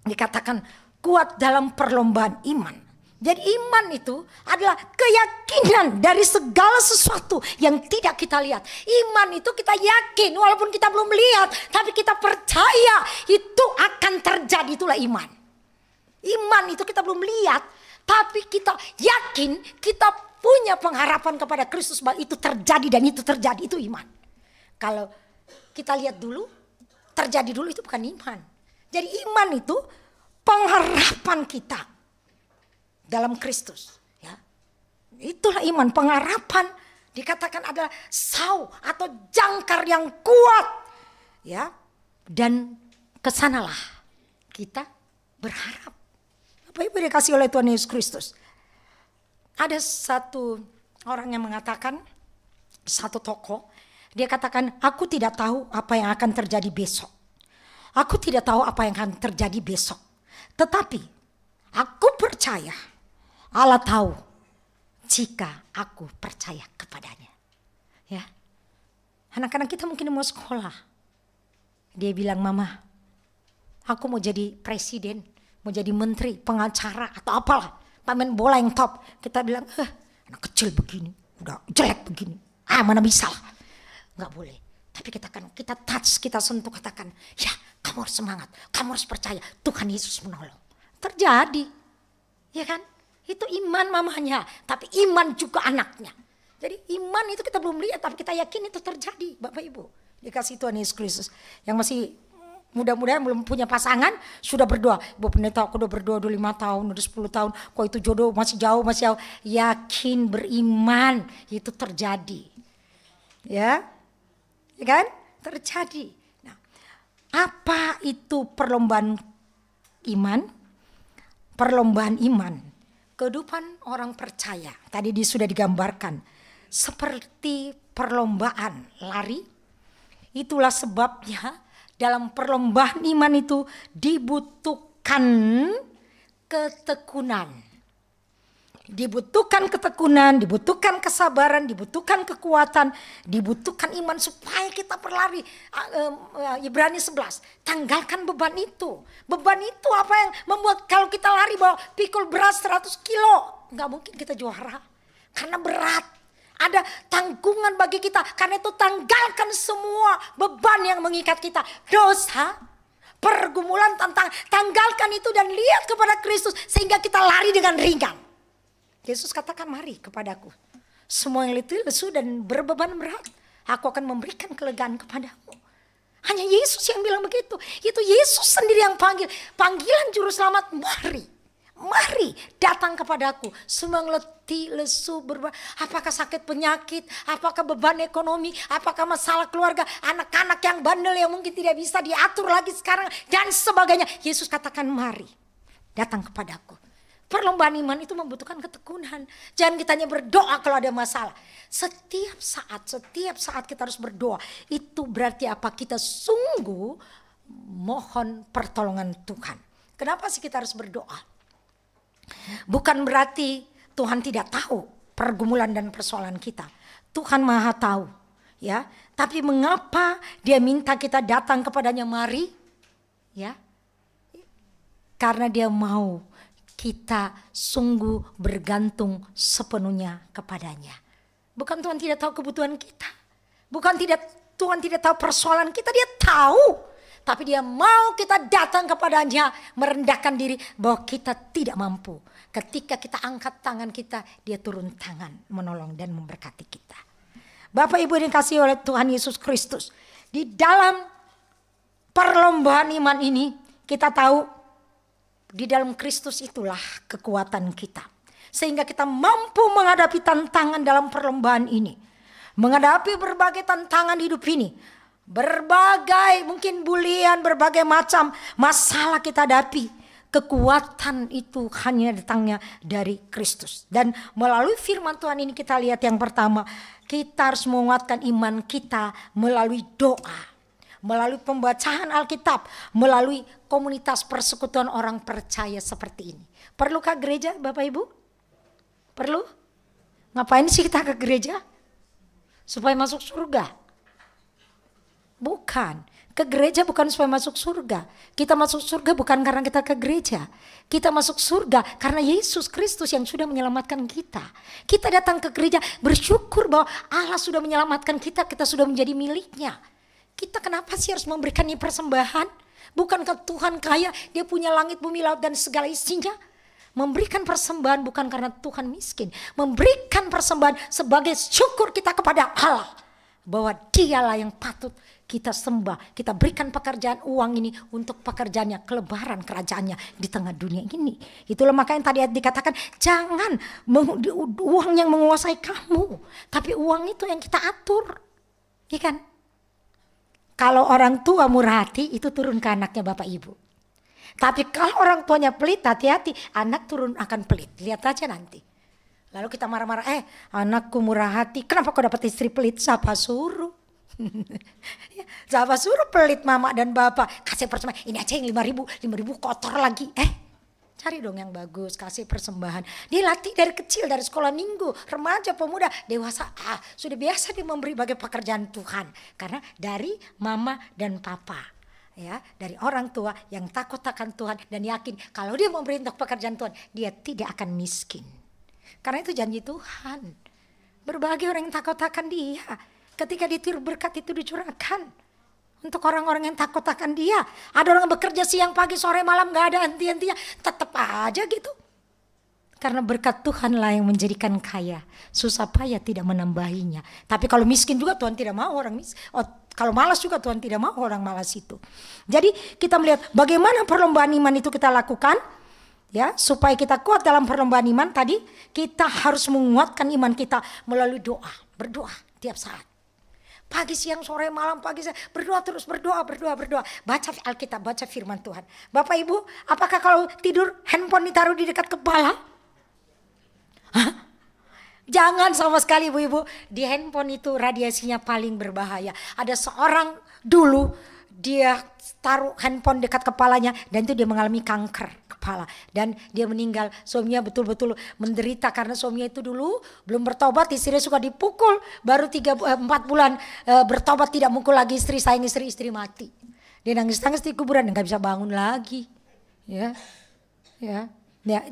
Dikatakan kuat dalam perlombaan iman. Jadi iman itu adalah keyakinan dari segala sesuatu yang tidak kita lihat. Iman itu kita yakin walaupun kita belum melihat, tapi kita percaya itu akan terjadi, itulah iman. Iman itu kita belum lihat, tapi kita yakin, kita punya pengharapan kepada Kristus bahwa itu terjadi dan itu terjadi, itu iman. Kalau kita lihat dulu, terjadi dulu itu bukan iman. Jadi iman itu pengharapan kita dalam Kristus. Ya, itulah iman, pengharapan dikatakan adalah sau atau jangkar yang kuat. Ya, dan kesanalah kita berharap. Apa Ibu dikasih oleh Tuhan Yesus Kristus? Ada satu orang yang mengatakan, satu tokoh, dia katakan, aku tidak tahu apa yang akan terjadi besok. Aku tidak tahu apa yang akan terjadi besok. Tetapi aku percaya Allah tahu jika aku percaya kepadanya. Ya, anak-anak kita mungkin mau sekolah. Dia bilang, mama, aku mau jadi presiden, mau jadi menteri, pengacara atau apalah. Pemain bola yang top. Kita bilang, anak kecil begini, udah jelek begini. Mana bisa lah. Gak boleh. Tapi kita touch, kita sentuh, katakan, ya kamu harus semangat, kamu harus percaya, Tuhan Yesus menolong. Terjadi. Ya kan? Itu iman mamanya, tapi iman juga anaknya. Jadi iman itu kita belum lihat, tapi kita yakin itu terjadi, Bapak Ibu. Dikasih Tuhan Yesus Kristus. Yang masih mudah-mudahan belum punya pasangan, sudah berdoa. Ibu pendeta, aku udah berdoa udah 5 tahun, udah 10 tahun. Kok itu jodoh masih jauh. Yakin, beriman, itu terjadi. Ya kan? Terjadi. Nah, apa itu perlombaan iman? Perlombaan iman. Kehidupan orang percaya, tadi sudah digambarkan. Seperti perlombaan lari. Itulah sebabnya dalam perlombaan iman itu dibutuhkan ketekunan. Dibutuhkan ketekunan, dibutuhkan kesabaran, dibutuhkan kekuatan, dibutuhkan iman supaya kita berlari. Ibrani 11, tanggalkan beban itu. Beban itu apa yang membuat kalau kita lari bawa pikul beras 100 kilo, nggak mungkin kita juara. Karena berat. Ada tanggungan bagi kita. Karena itu tanggalkan semua beban yang mengikat kita. Dosa, pergumulan, tanggalkan itu dan lihat kepada Kristus sehingga kita lari dengan ringan. Yesus katakan, mari kepadaku semua yang letih, lesu dan berbeban berat, aku akan memberikan kelegaan kepadamu. Hanya Yesus yang bilang begitu. Itu Yesus sendiri yang panggil. Panggilan juru selamat, mari. Mari datang kepadaku semua yang letih, lesu, berbeban. Apakah sakit penyakit, apakah beban ekonomi, apakah masalah keluarga, anak-anak yang bandel yang mungkin tidak bisa diatur lagi sekarang dan sebagainya. Yesus katakan, mari datang kepadaku. Perlombaan iman itu membutuhkan ketekunan. Jangan kita hanya berdoa kalau ada masalah. Setiap saat kita harus berdoa. Itu berarti apa? Kita sungguh mohon pertolongan Tuhan. Kenapa sih kita harus berdoa? Bukan berarti Tuhan tidak tahu pergumulan dan persoalan kita. Tuhan Maha tahu, ya. Tapi mengapa Dia minta kita datang kepadanya, mari? Ya. Karena Dia mau kita sungguh bergantung sepenuhnya kepadanya. Bukan Tuhan tidak tahu kebutuhan kita. Bukan Tuhan tidak tahu persoalan kita, Dia tahu. Tapi Dia mau kita datang kepadanya, merendahkan diri bahwa kita tidak mampu. Ketika kita angkat tangan kita, Dia turun tangan menolong dan memberkati kita. Bapak Ibu yang dikasihi oleh Tuhan Yesus Kristus, di dalam perlombaan iman ini kita tahu di dalam Kristus itulah kekuatan kita. Sehingga kita mampu menghadapi tantangan dalam perlombaan ini. Menghadapi berbagai tantangan hidup ini. Berbagai mungkin bulian, berbagai macam masalah kita hadapi. Kekuatan itu hanya datangnya dari Kristus. Dan melalui firman Tuhan ini kita lihat yang pertama. Kita harus menguatkan iman kita melalui doa. Melalui pembacaan Alkitab, melalui komunitas persekutuan orang percaya seperti ini. Perlukah gereja Bapak Ibu? Perlu? Ngapain sih kita ke gereja? Supaya masuk surga? Bukan. Ke gereja bukan supaya masuk surga. Kita masuk surga bukan karena kita ke gereja. Kita masuk surga karena Yesus Kristus yang sudah menyelamatkan kita. Kita datang ke gereja bersyukur bahwa Allah sudah menyelamatkan kita, kita sudah menjadi miliknya. Kita kenapa sih harus memberikan ini persembahan? Bukankah Tuhan kaya, Dia punya langit, bumi, laut dan segala isinya? Memberikan persembahan bukan karena Tuhan miskin. Memberikan persembahan sebagai syukur kita kepada Allah. Bahwa Dialah yang patut kita sembah. Kita berikan pekerjaan uang ini untuk pekerjaannya, kelebaran kerajaannya di tengah dunia ini. Itulah makanya tadi dikatakan jangan uang yang menguasai kamu. Tapi uang itu yang kita atur. Iya kan? Kalau orang tua murah hati itu turun ke anaknya Bapak Ibu. Tapi kalau orang tuanya pelit, hati-hati anak turun akan pelit. Lihat aja nanti. Lalu kita marah-marah, anakku murah hati, kenapa kau dapat istri pelit? Siapa suruh? Siapa suruh pelit mama dan bapak? Kasih persembahan, ini aja yang 5.000 kotor lagi. Cari dong yang bagus, kasih persembahan. Dia latih dari kecil, dari sekolah minggu, remaja, pemuda, dewasa. Sudah biasa dia memberi bagai pekerjaan Tuhan. Karena dari mama dan papa. Ya, dari orang tua yang takut akan Tuhan dan yakin kalau dia memberi untuk pekerjaan Tuhan, dia tidak akan miskin. Karena itu janji Tuhan. Berbagai orang yang takut akan Dia. Ketika ditiru berkat itu dicurahkan. Untuk orang-orang yang takut akan Dia. Ada orang bekerja siang, pagi, sore, malam gak ada henti-hentinya. Tetap aja gitu. Karena berkat Tuhanlah yang menjadikan kaya. Susah payah tidak menambahinya. Tapi kalau miskin juga Tuhan tidak mau orang miskin. Kalau malas juga Tuhan tidak mau orang malas itu. Jadi kita melihat bagaimana perlombaan iman itu kita lakukan. Ya, supaya kita kuat dalam perlombaan iman tadi. Kita harus menguatkan iman kita melalui doa. Berdoa tiap saat. Pagi, siang, sore, malam, pagi, siang, berdoa terus, berdoa. Baca Alkitab, baca firman Tuhan. Bapak Ibu, apakah kalau tidur handphone ditaruh di dekat kepala? Hah? Jangan sama sekali Ibu-Ibu. Di handphone itu radiasinya paling berbahaya. Ada seorang dulu dia taruh handphone dekat kepalanya dan itu dia mengalami kanker kepala dan dia meninggal. Suaminya betul-betul menderita karena suaminya itu dulu belum bertobat, istrinya suka dipukul, baru 4 bulan bertobat, tidak mukul lagi istri, sayang istri mati. Dia nangis-nangis di kuburan dan gak bisa bangun lagi. Ya,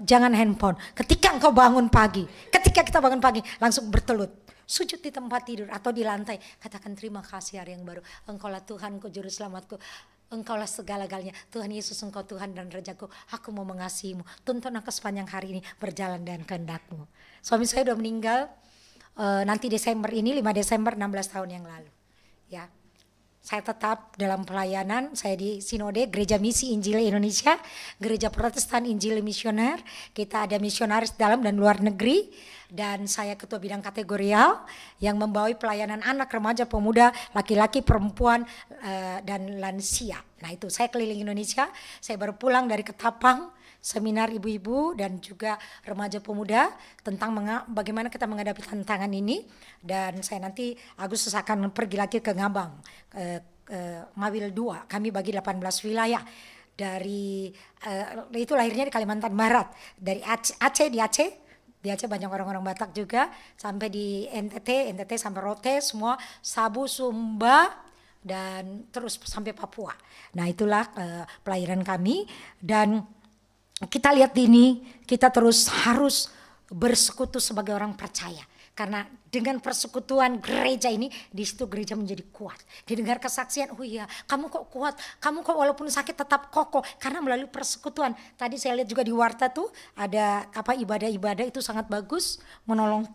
jangan handphone. Ketika engkau bangun pagi, ketika kita bangun pagi langsung bertelut. Sujud di tempat tidur atau di lantai, katakan terima kasih hari yang baru. Engkaulah Tuhanku, juru selamatku. Engkaulah segala-galanya. Tuhan Yesus, Engkau Tuhan dan Rajaku. Aku mau mengasihimu. Tuntun aku sepanjang hari ini berjalan dengan kehendak-Mu. Suami saya udah meninggal nanti Desember ini, 5 Desember 16 tahun yang lalu. Ya. Saya tetap dalam pelayanan, saya di Sinode Gereja Misi Injil Indonesia, Gereja Protestan Injil Misioner. Kita ada misionaris dalam dan luar negeri. Dan saya ketua bidang kategorial yang membawa pelayanan anak, remaja, pemuda, laki-laki, perempuan, dan lansia. Nah itu saya keliling Indonesia, saya baru pulang dari Ketapang, seminar ibu-ibu dan juga remaja pemuda tentang bagaimana kita menghadapi tantangan ini. Dan saya nanti Agustus akan pergi lagi ke Ngabang, Mawil 2, kami bagi 18 wilayah. Dari itu lahirnya di Kalimantan Barat, dari Aceh, di Aceh banyak orang-orang Batak juga, sampai di NTT sampai Rote, semua Sabu, Sumba, dan terus sampai Papua. Nah itulah pelayanan kami. Dan kita lihat ini, kita terus harus bersekutu sebagai orang percaya. Karena dengan persekutuan gereja ini, di situ gereja menjadi kuat. Didengar kesaksian, oh iya, kamu kok kuat, kamu kok walaupun sakit tetap kokoh. Karena melalui persekutuan. Tadi saya lihat juga di Warta tuh ada ibadah-ibadah itu sangat bagus, menolong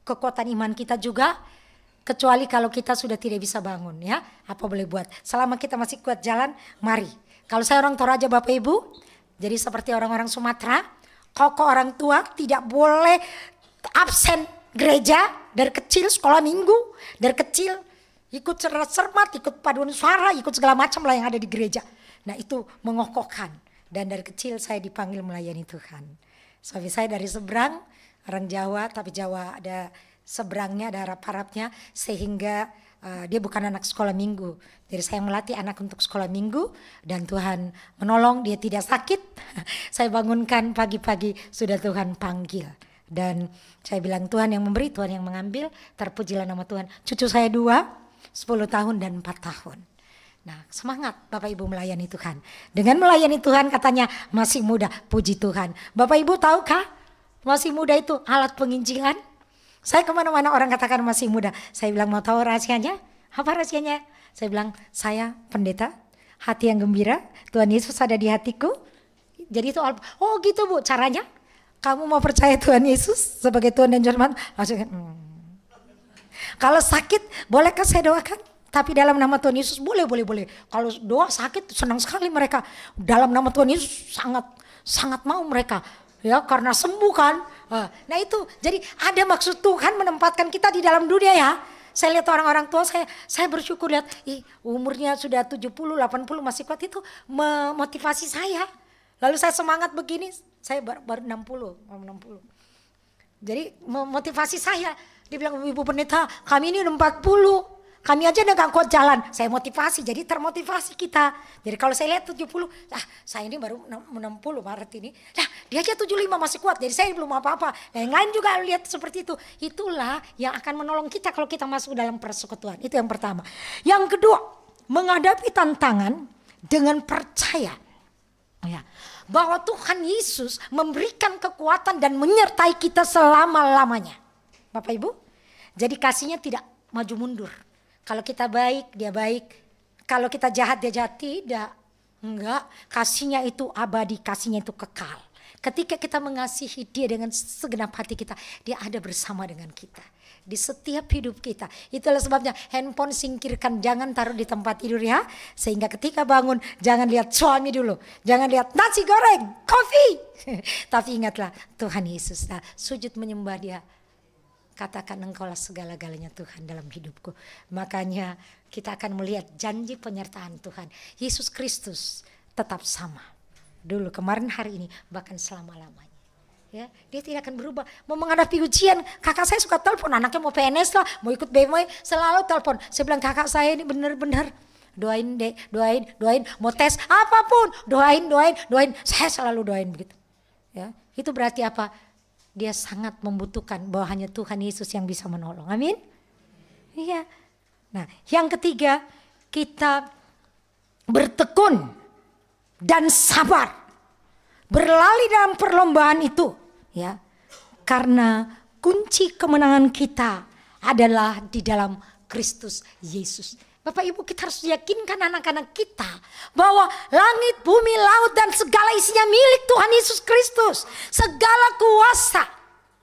kekuatan iman kita juga. Kecuali kalau kita sudah tidak bisa bangun, ya, apa boleh buat. Selama kita masih kuat jalan, mari. Kalau saya orang Toraja Bapak Ibu, jadi seperti orang-orang Sumatera, kokoh orang tua tidak boleh absen gereja dari kecil, sekolah minggu dari kecil, ikut sermat, ikut paduan suara, ikut segala macam lah yang ada di gereja. Nah itu mengokohkan. Dan dari kecil saya dipanggil melayani Tuhan. Suami saya dari seberang, orang Jawa, tapi Jawa ada seberangnya, ada Arab-Arabnya, sehingga dia bukan anak sekolah minggu. Jadi saya melatih anak untuk sekolah minggu dan Tuhan menolong, dia tidak sakit. Saya bangunkan pagi-pagi, sudah Tuhan panggil. Dan saya bilang Tuhan yang memberi, Tuhan yang mengambil, terpujilah nama Tuhan. Cucu saya 2, 10 tahun dan 4 tahun. Nah semangat Bapak Ibu melayani Tuhan. Dengan melayani Tuhan katanya masih muda, puji Tuhan. Bapak Ibu tahukah masih muda itu alat penginjilan? Saya kemana-mana orang katakan masih muda. Saya bilang mau tahu rahasianya? Apa rahasianya? Saya bilang saya pendeta, hati yang gembira, Tuhan Yesus ada di hatiku. Jadi itu, oh gitu Bu caranya? Kamu mau percaya Tuhan Yesus sebagai Tuhan dan Juru Selamat? Langsung Kalau sakit, bolehkah saya doakan? Tapi dalam nama Tuhan Yesus boleh. Kalau doa sakit senang sekali mereka. Dalam nama Tuhan Yesus sangat mau mereka. Ya karena sembuh kan. Nah itu, jadi ada maksud Tuhan menempatkan kita di dalam dunia ya. Saya lihat orang-orang tua saya bersyukur lihat umurnya sudah 70, 80 masih kuat, itu memotivasi saya. Lalu saya semangat begini, saya baru 60. Jadi memotivasi saya. Dia bilang, Ibu Pendeta, kami ini udah 40. Kami aja udah gak kuat jalan. Saya motivasi, jadi termotivasi kita. Jadi kalau saya lihat 70, saya ini baru 60 Maret ini. Nah dia aja 75 masih kuat, jadi saya belum apa-apa. Nah, yang lain juga lihat seperti itu. Itulah yang akan menolong kita kalau kita masuk dalam persekutuan. Itu yang pertama. Yang kedua, menghadapi tantangan dengan percaya. Ya, bahwa Tuhan Yesus memberikan kekuatan dan menyertai kita selama-lamanya. Bapak Ibu, jadi kasihnya tidak maju mundur. Kalau kita baik, dia baik. Kalau kita jahat, dia jahat. Tidak, enggak. Kasihnya itu abadi, kasihnya itu kekal. Ketika kita mengasihi dia dengan segenap hati kita, dia ada bersama dengan kita. Di setiap hidup kita. Itulah sebabnya handphone singkirkan, jangan taruh di tempat tidur ya. Sehingga ketika bangun jangan lihat suami dulu, jangan lihat nasi goreng, kopi. Tapi ingatlah Tuhan Yesus. Nah, sujud menyembah dia. Katakan engkaulah segala-galanya Tuhan dalam hidupku. Makanya kita akan melihat janji penyertaan Tuhan. Yesus Kristus tetap sama. Dulu, kemarin, hari ini, bahkan selama-lamanya. Ya, dia tidak akan berubah. Mau menghadapi ujian, kakak saya suka telepon, anaknya mau PNS lah, mau ikut BMW, selalu telepon. Saya bilang kakak saya ini benar-benar doain dek, doain, mau tes apapun, doain. Saya selalu doain begitu. Ya, itu berarti apa? Dia sangat membutuhkan bahwa hanya Tuhan Yesus yang bisa menolong. Amin. Iya. Nah, yang ketiga, kita bertekun dan sabar. Berlari dalam perlombaan itu, ya. Karena kunci kemenangan kita adalah di dalam Kristus Yesus. Bapak Ibu, kita harus yakinkan anak-anak kita bahwa langit, bumi, laut dan segala isinya milik Tuhan Yesus Kristus. Segala kuasa.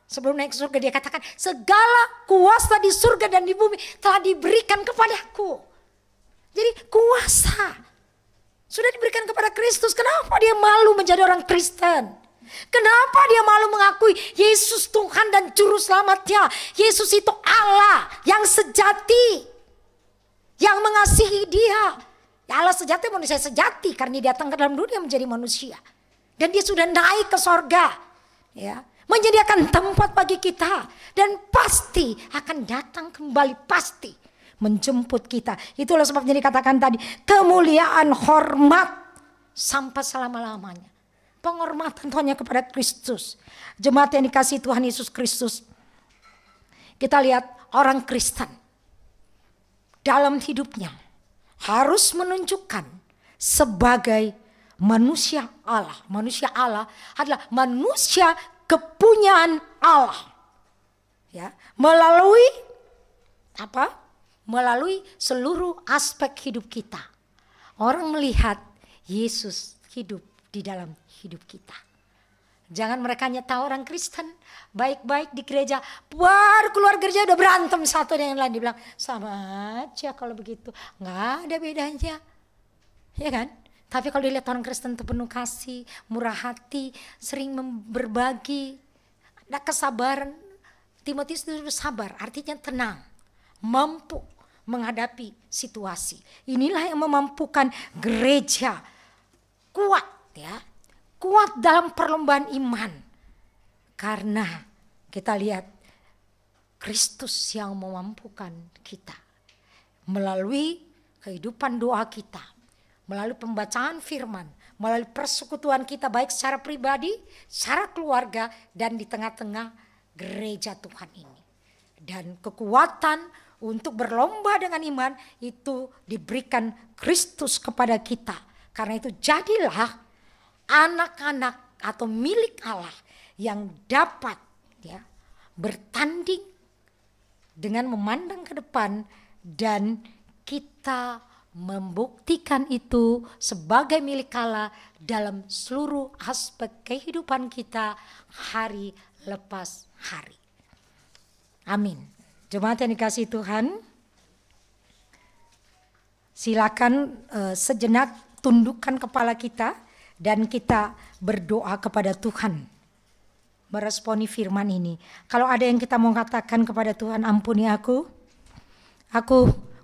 Sebelum naik surga dia katakan, segala kuasa di surga dan di bumi telah diberikan kepadaku. Jadi kuasa sudah diberikan kepada Kristus. Kenapa dia malu menjadi orang Kristen? Kenapa dia malu mengakui Yesus Tuhan dan Juru Selamatnya? Yesus itu Allah yang sejati, yang mengasihi dia. Allah sejati, manusia sejati, karena dia datang ke dalam dunia menjadi manusia. Dan dia sudah naik ke sorga, ya, menyediakan tempat bagi kita. Dan pasti akan datang kembali, pasti menjemput kita. Itulah sebabnya dikatakan tadi, kemuliaan, hormat sampai selama-lamanya. Penghormatan hanya kepada Kristus. Jemaat yang dikasihi Tuhan Yesus Kristus, kita lihat orang Kristen dalam hidupnya harus menunjukkan sebagai manusia Allah. Manusia Allah adalah manusia kepunyaan Allah. Ya, melalui apa? Melalui seluruh aspek hidup kita. Orang melihat Yesus hidup di dalam hidup kita. Jangan mereka hanya tahu orang Kristen baik-baik di gereja, baru keluar gereja udah berantem satu dengan yang lain. Dibilang sama aja kalau begitu, nggak ada bedanya, ya kan? Tapi kalau dilihat orang Kristen itu penuh kasih, murah hati, sering berbagi, ada kesabaran. Timotius itu sabar, artinya tenang, mampu menghadapi situasi. Inilah yang memampukan gereja kuat, ya, kuat dalam perlombaan iman. Karena kita lihat Kristus yang memampukan kita melalui kehidupan doa kita, melalui pembacaan firman, melalui persekutuan kita baik secara pribadi, secara keluarga, dan di tengah-tengah gereja Tuhan ini. Dan kekuatan untuk berlomba dengan iman itu diberikan Kristus kepada kita. Karena itu jadilah anak-anak atau milik Allah yang dapat, ya, bertanding dengan memandang ke depan, dan kita membuktikan itu sebagai milik Allah dalam seluruh aspek kehidupan kita hari lepas hari. Amin. Jemaat yang dikasihi Tuhan, silakan sejenak tundukkan kepala kita dan kita berdoa kepada Tuhan. Meresponi firman ini. Kalau ada yang kita mau katakan kepada Tuhan, ampuni aku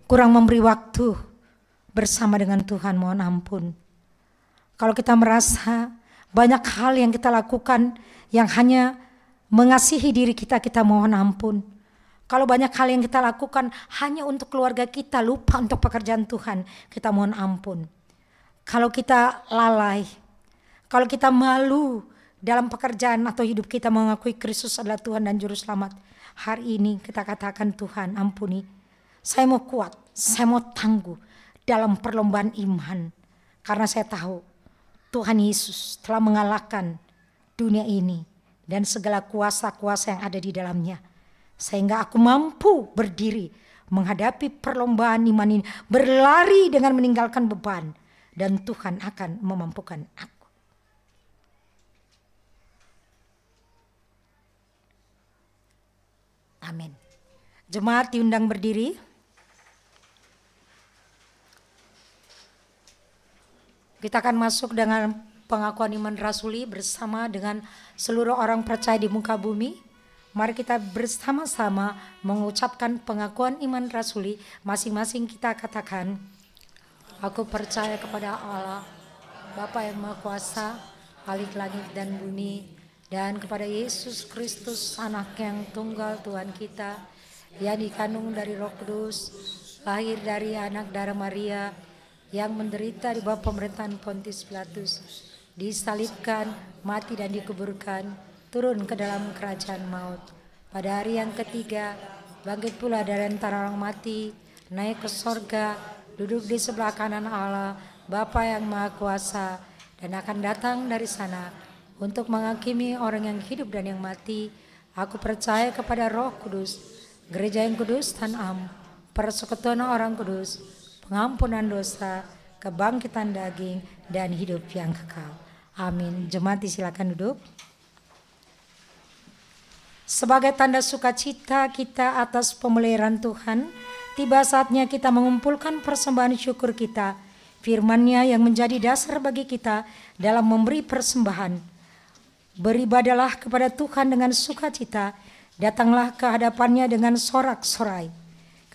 kurang memberi waktu bersama dengan Tuhan, mohon ampun. Kalau kita merasa banyak hal yang kita lakukan yang hanya mengasihi diri kita, kita mohon ampun. Kalau banyak hal yang kita lakukan hanya untuk keluarga kita, lupa untuk pekerjaan Tuhan, kita mohon ampun. Kalau kita lalai, kalau kita malu dalam pekerjaan atau hidup kita mengakui Kristus adalah Tuhan dan Juru Selamat, hari ini kita katakan, Tuhan ampuni, saya mau kuat, saya mau tangguh dalam perlombaan iman. Karena saya tahu Tuhan Yesus telah mengalahkan dunia ini dan segala kuasa-kuasa yang ada di dalamnya. Sehingga aku mampu berdiri menghadapi perlombaan iman ini, berlari dengan meninggalkan beban, dan Tuhan akan memampukan aku. Amin. Jemaat diundang berdiri. Kita akan masuk dengan pengakuan iman rasuli bersama dengan seluruh orang percaya di muka bumi. Mari kita bersama-sama mengucapkan pengakuan iman rasuli. Masing-masing kita katakan, aku percaya kepada Allah, Bapa yang Maha Kuasa, Khalik langit dan bumi, dan kepada Yesus Kristus, Anak yang tunggal Tuhan kita, yang dikandung dari Roh Kudus, lahir dari anak darah Maria, yang menderita di bawah pemerintahan Pontius Pilatus, disalibkan, mati dan dikuburkan, turun ke dalam kerajaan maut. Pada hari yang ketiga, bangkit pula dari antara orang mati, naik ke sorga, duduk di sebelah kanan Allah, Bapa yang Maha Kuasa, dan akan datang dari sana untuk menghakimi orang yang hidup dan yang mati. Aku percaya kepada Roh Kudus, gereja yang kudus dan am, persekutuan orang kudus, pengampunan dosa, kebangkitan daging, dan hidup yang kekal. Amin. Jemaat silakan duduk. Sebagai tanda sukacita kita atas pemeliharaan Tuhan, tiba saatnya kita mengumpulkan persembahan syukur kita, firman-Nya yang menjadi dasar bagi kita dalam memberi persembahan. Beribadalah kepada Tuhan dengan sukacita, datanglah ke hadapan-Nya dengan sorak-sorai.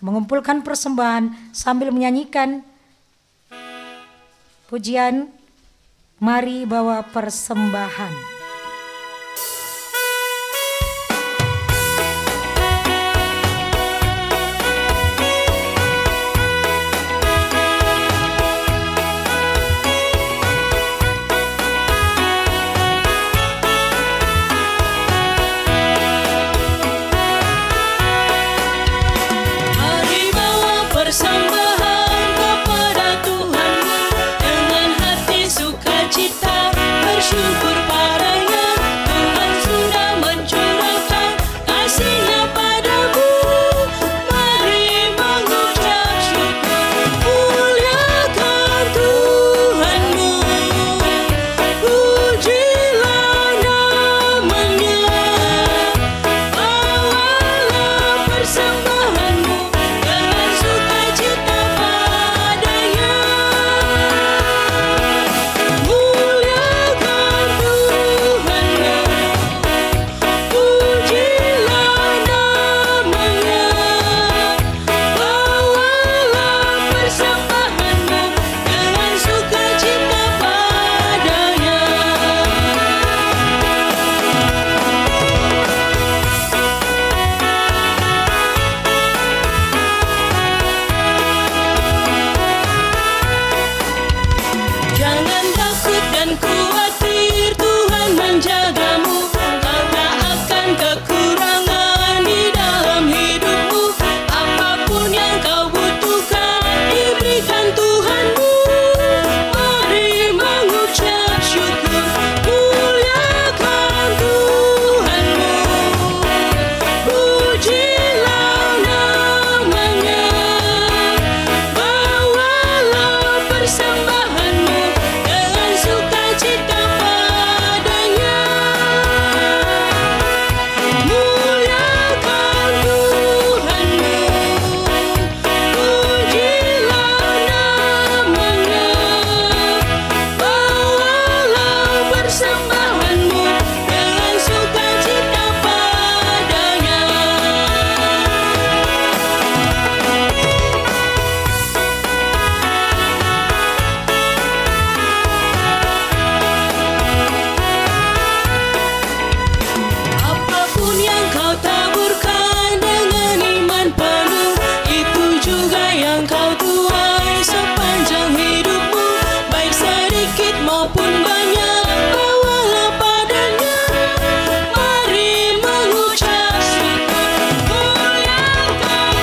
Mengumpulkan persembahan sambil menyanyikan pujian, mari bawa persembahan. Persembahan kepada Tuhanmu dengan hati sukacita, bersyukur padanya. Tuhan sudah mencurahkan kasih-Nya padamu. Mari mengucap syukur, muliakan Tuhanmu, pujilah nama-Nya. Bawalah persembahanmu dengan sukacita padanya. Muliakan Tuhanmu, pujilah nama-Nya. Bawalah persembahanmu dengan sukacita padanya. Jangan takut dan khawatir, Tuhan menjagamu. Kau tak akan kekurangan di dalam hidupmu. Apapun yang kau butuhkan diberikan Tuhanmu. Mari mengucap syukur, muliakan Tuhanmu, pujilah nama-Nya. Bawalah persembahanmu dengan sukacita padanya. Muliakan Tuhanmu, pujilah nama-Nya. Bawalah persembahanmu dengan sukacita padanya. Apapun yang kau taburkan dengan iman penuh, itu juga yang kau tuai sepanjang hidupmu. Baik sedikit maupun banyak, bawalah padanya. Mari mengucap syukur, muliakan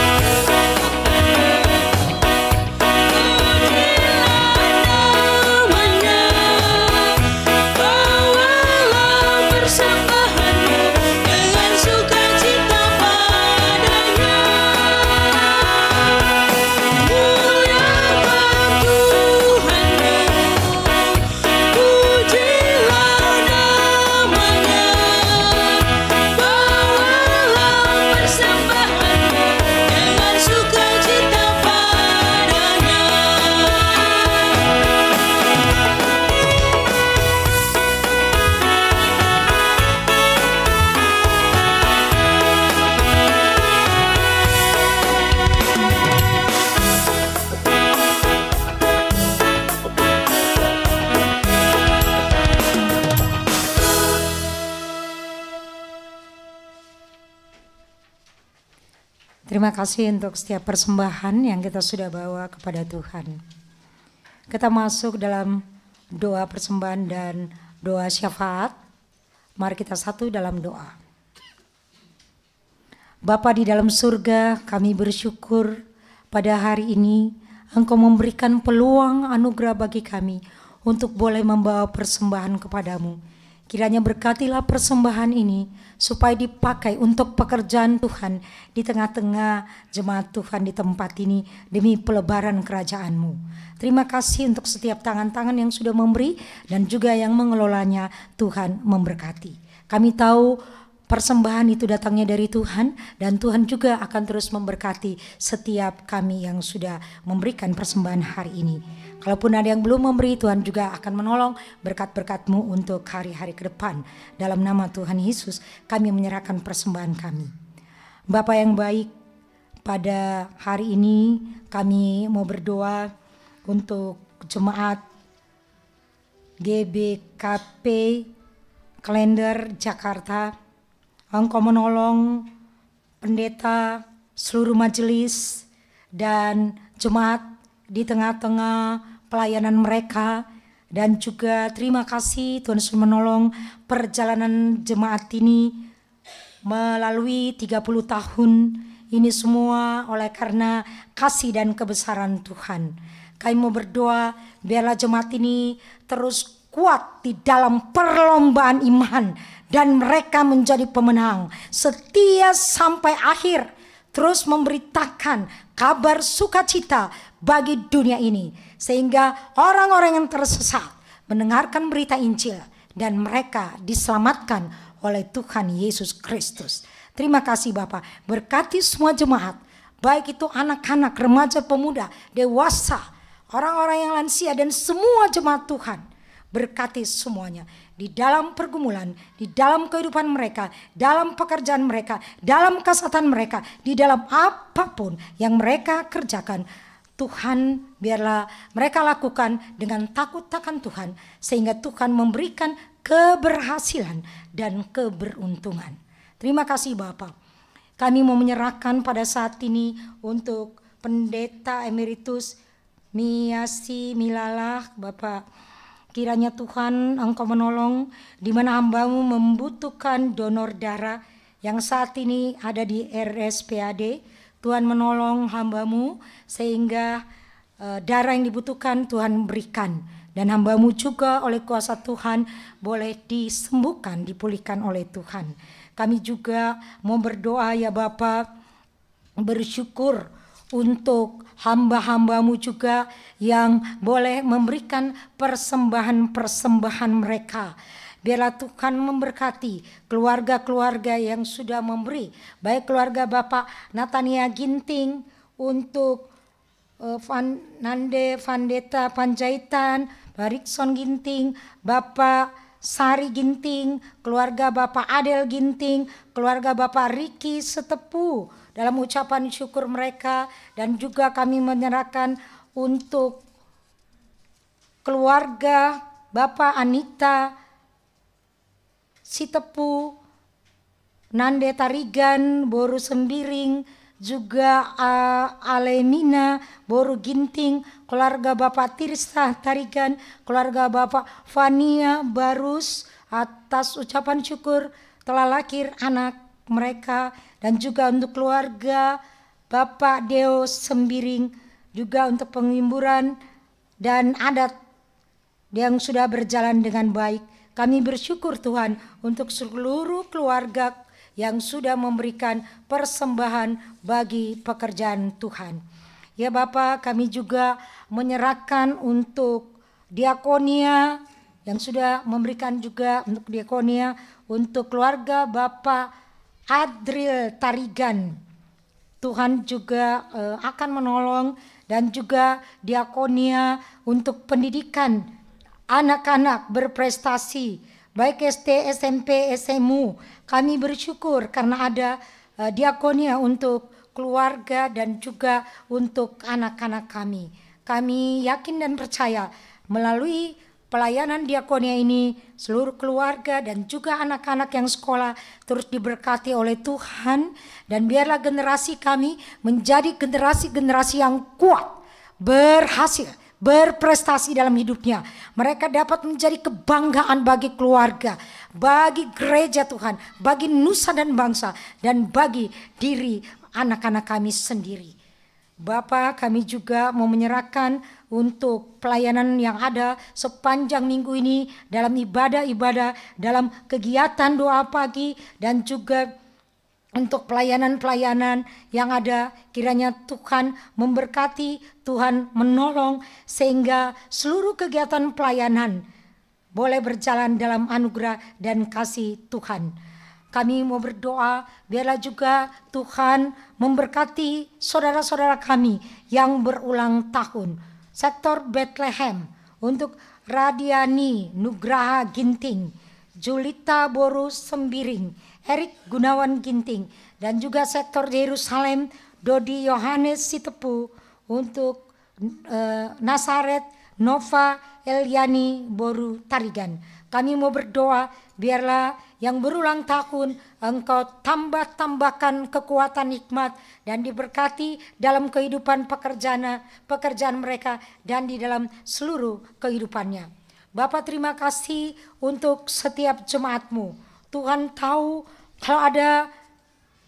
nama-Nya. Bawalah persembahanmu dengan sukacita padanya. Muliakan Tuhanmu, pujilah nama-Nya. Bawalah persembahanmu dengan sukacita padanya. Terima kasih untuk setiap persembahan yang kita sudah bawa kepada Tuhan. Kita masuk dalam doa persembahan dan doa syafaat. Mari kita satu dalam doa. Bapa di dalam surga, kami bersyukur pada hari ini Engkau memberikan peluang anugerah bagi kami untuk boleh membawa persembahan kepadamu. Kiranya berkatilah persembahan ini supaya dipakai untuk pekerjaan Tuhan di tengah-tengah jemaat Tuhan di tempat ini demi pelebaran kerajaan-Mu. Terima kasih untuk setiap tangan-tangan yang sudah memberi dan juga yang mengelolanya. Tuhan memberkati. Kami tahu persembahan itu datangnya dari Tuhan dan Tuhan juga akan terus memberkati setiap kami yang sudah memberikan persembahan hari ini. Kalaupun ada yang belum memberi, Tuhan juga akan menolong berkat-berkat-Mu untuk hari-hari ke depan. Dalam nama Tuhan Yesus kami menyerahkan persembahan kami. Bapa yang baik, pada hari ini kami mau berdoa untuk jemaat GBKP Klender Jakarta. Engkau menolong pendeta, seluruh majelis dan jemaat di tengah-tengah pelayanan mereka, dan juga terima kasih Tuhan sudah menolong perjalanan jemaat ini melalui 30 tahun ini semua oleh karena kasih dan kebesaran Tuhan. Kami mau berdoa biarlah jemaat ini terus kuat di dalam perlombaan iman dan mereka menjadi pemenang, setia sampai akhir, terus memberitakan kabar sukacita bagi dunia ini, sehingga orang-orang yang tersesat mendengarkan berita Injil dan mereka diselamatkan oleh Tuhan Yesus Kristus. Terima kasih Bapa, berkati semua jemaat, baik itu anak-anak, remaja, pemuda, dewasa, orang-orang yang lansia dan semua jemaat Tuhan. Berkati semuanya di dalam pergumulan, di dalam kehidupan mereka, dalam pekerjaan mereka, dalam kesehatan mereka, di dalam apapun yang mereka kerjakan. Tuhan biarlah mereka lakukan dengan takut akan Tuhan, sehingga Tuhan memberikan keberhasilan dan keberuntungan. Terima kasih Bapak. Kami mau menyerahkan pada saat ini untuk Pendeta Emeritus Miasi Milalah. Bapak, kiranya Tuhan Engkau menolong di mana hamba-Mu membutuhkan donor darah yang saat ini ada di RSPAD. Tuhan menolong hamba-Mu sehingga darah yang dibutuhkan Tuhan berikan. Dan hamba-Mu juga oleh kuasa Tuhan boleh disembuhkan, dipulihkan oleh Tuhan. Kami juga mau berdoa ya Bapa, bersyukur untuk hamba-hamba-Mu juga yang boleh memberikan persembahan-persembahan mereka. Biarlah Tuhan memberkati keluarga-keluarga yang sudah memberi, baik keluarga Bapak Natania Ginting untuk Nande Vandeta Panjaitan, Barikson Ginting, Bapak Sari Ginting, keluarga Bapak Adel Ginting, keluarga Bapak Riki Setepu, dalam ucapan syukur mereka. Dan juga kami menyerahkan untuk keluarga Bapak Anita Sitepu, Nande Tarigan, Boru Sembiring, juga Alemina, Boru Ginting, keluarga Bapak Tirsa Tarigan, keluarga Bapak Fania Barus, atas ucapan syukur telah lahir anak mereka. Dan juga untuk keluarga Bapak Deo Sembiring, juga untuk penghiburan dan adat yang sudah berjalan dengan baik. Kami bersyukur Tuhan untuk seluruh keluarga yang sudah memberikan persembahan bagi pekerjaan Tuhan. Ya Bapak, kami juga menyerahkan untuk diakonia yang sudah memberikan juga untuk diakonia untuk keluarga Bapak Adril Tarigan. Tuhan juga akan menolong, dan juga diakonia untuk pendidikan anak-anak berprestasi, baik SD, SMP, SMU. Kami bersyukur karena ada diakonia untuk keluarga dan juga untuk anak-anak kami. Kami yakin dan percaya melalui pelayanan diakonia ini seluruh keluarga dan juga anak-anak yang sekolah terus diberkati oleh Tuhan. Dan biarlah generasi kami menjadi generasi-generasi yang kuat, berhasil, berprestasi dalam hidupnya. Mereka dapat menjadi kebanggaan bagi keluarga, bagi gereja Tuhan, bagi nusa dan bangsa, dan bagi diri anak-anak kami sendiri. Bapa, kami juga mau menyerahkan untuk pelayanan yang ada sepanjang minggu ini dalam ibadah-ibadah, dalam kegiatan doa pagi, dan juga untuk pelayanan-pelayanan yang ada. Kiranya Tuhan memberkati, Tuhan menolong, sehingga seluruh kegiatan pelayanan boleh berjalan dalam anugerah dan kasih Tuhan. Kami mau berdoa, biarlah juga Tuhan memberkati saudara-saudara kami yang berulang tahun. Sektor Bethlehem untuk Radiani Nugraha Ginting, Julita Boru Sembiring, Erik Gunawan Ginting, dan juga sektor Yerusalem Dodi Yohanes Sitepu, untuk Nasaret Nova Eliani Boru Tarigan. Kami mau berdoa, biarlah yang berulang tahun Engkau tambahkan kekuatan hikmat dan diberkati dalam kehidupan pekerjaan mereka dan di dalam seluruh kehidupannya. Bapa, terima kasih untuk setiap jemaat-Mu. Tuhan tahu kalau ada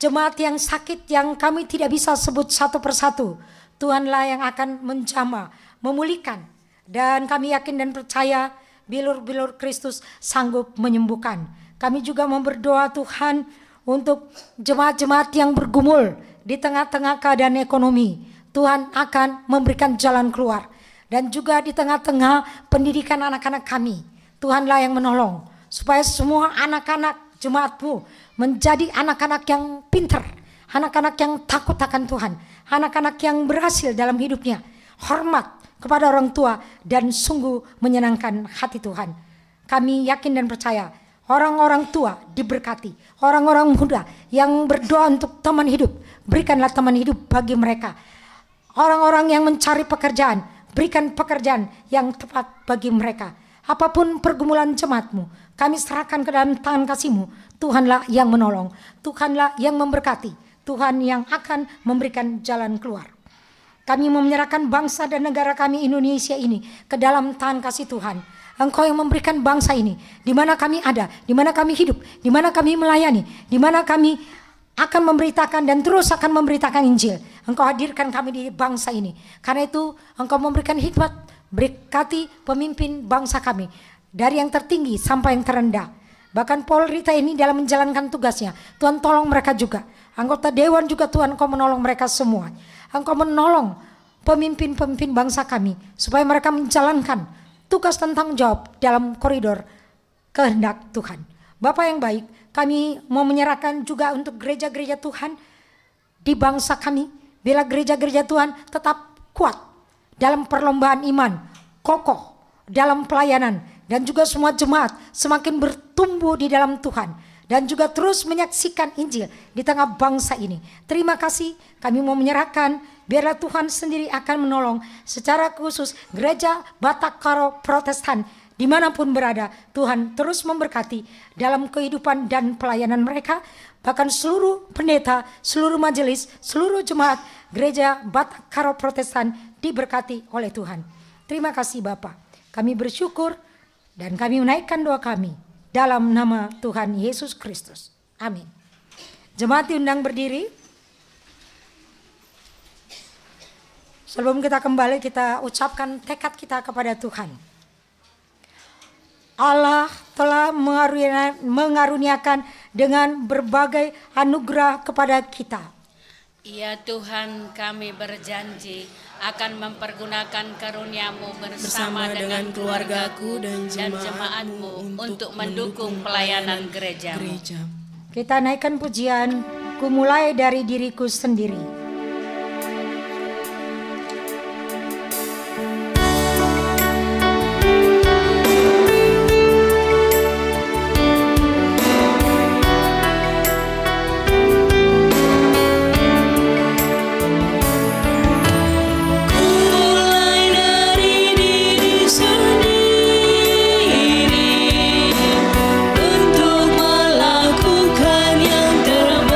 jemaat yang sakit yang kami tidak bisa sebut satu persatu, Tuhanlah yang akan menjamah, memulihkan, dan kami yakin dan percaya bilur-bilur Kristus sanggup menyembuhkan. Kami juga mau berdoa Tuhan untuk jemaat-jemaat yang bergumul di tengah-tengah keadaan ekonomi. Tuhan akan memberikan jalan keluar. Dan juga di tengah-tengah pendidikan anak-anak kami, Tuhanlah yang menolong. Supaya semua anak-anak jemaat-Mu menjadi anak-anak yang pintar, anak-anak yang takut akan Tuhan, anak-anak yang berhasil dalam hidupnya, hormat kepada orang tua, dan sungguh menyenangkan hati Tuhan. Kami yakin dan percaya orang-orang tua diberkati, orang-orang muda yang berdoa untuk teman hidup, berikanlah teman hidup bagi mereka. Orang-orang yang mencari pekerjaan, berikan pekerjaan yang tepat bagi mereka. Apapun pergumulan jemaat-Mu, kami serahkan ke dalam tangan kasih-Mu. Tuhanlah yang menolong, Tuhanlah yang memberkati, Tuhan yang akan memberikan jalan keluar. Kami mau menyerahkan bangsa dan negara kami Indonesia ini ke dalam tangan kasih Tuhan. Engkau yang memberikan bangsa ini, di mana kami ada, di mana kami hidup, di mana kami melayani, di mana kami akan memberitakan dan terus akan memberitakan Injil. Engkau hadirkan kami di bangsa ini. Karena itu Engkau memberikan hikmat, berkati pemimpin bangsa kami, dari yang tertinggi sampai yang terendah. Bahkan Polri ini dalam menjalankan tugasnya, Tuhan tolong mereka juga. Anggota Dewan juga Tuhan Engkau menolong mereka semua. Engkau menolong pemimpin-pemimpin bangsa kami supaya mereka menjalankan tugas dan tanggung jawab dalam koridor kehendak Tuhan. Bapa yang baik, kami mau menyerahkan juga untuk gereja-gereja Tuhan di bangsa kami. Bila gereja-gereja Tuhan tetap kuat dalam perlombaan iman, kokoh dalam pelayanan, dan juga semua jemaat semakin bertumbuh di dalam Tuhan. Dan juga terus menyaksikan Injil di tengah bangsa ini. Terima kasih, kami mau menyerahkan, biarlah Tuhan sendiri akan menolong secara khusus gereja Batak Karo Protestan dimanapun berada. Tuhan terus memberkati dalam kehidupan dan pelayanan mereka. Bahkan seluruh pendeta, seluruh majelis, seluruh jemaat gereja Batak Karo Protestan diberkati oleh Tuhan. Terima kasih Bapa. Kami bersyukur dan kami menaikkan doa kami dalam nama Tuhan Yesus Kristus. Amin. Jemaat diundang berdiri. Sebelum kita kembali, kita ucapkan tekad kita kepada Tuhan. Allah telah mengaruniakan dengan berbagai anugerah kepada kita. Ya Tuhan, kami berjanji akan mempergunakan karunia-Mu bersama dengan keluargaku dan jemaat-Mu untuk mendukung pelayanan gereja. Kita naikkan pujian, ku mulai dari diriku sendiri. Untuk melakukan yang terbaik.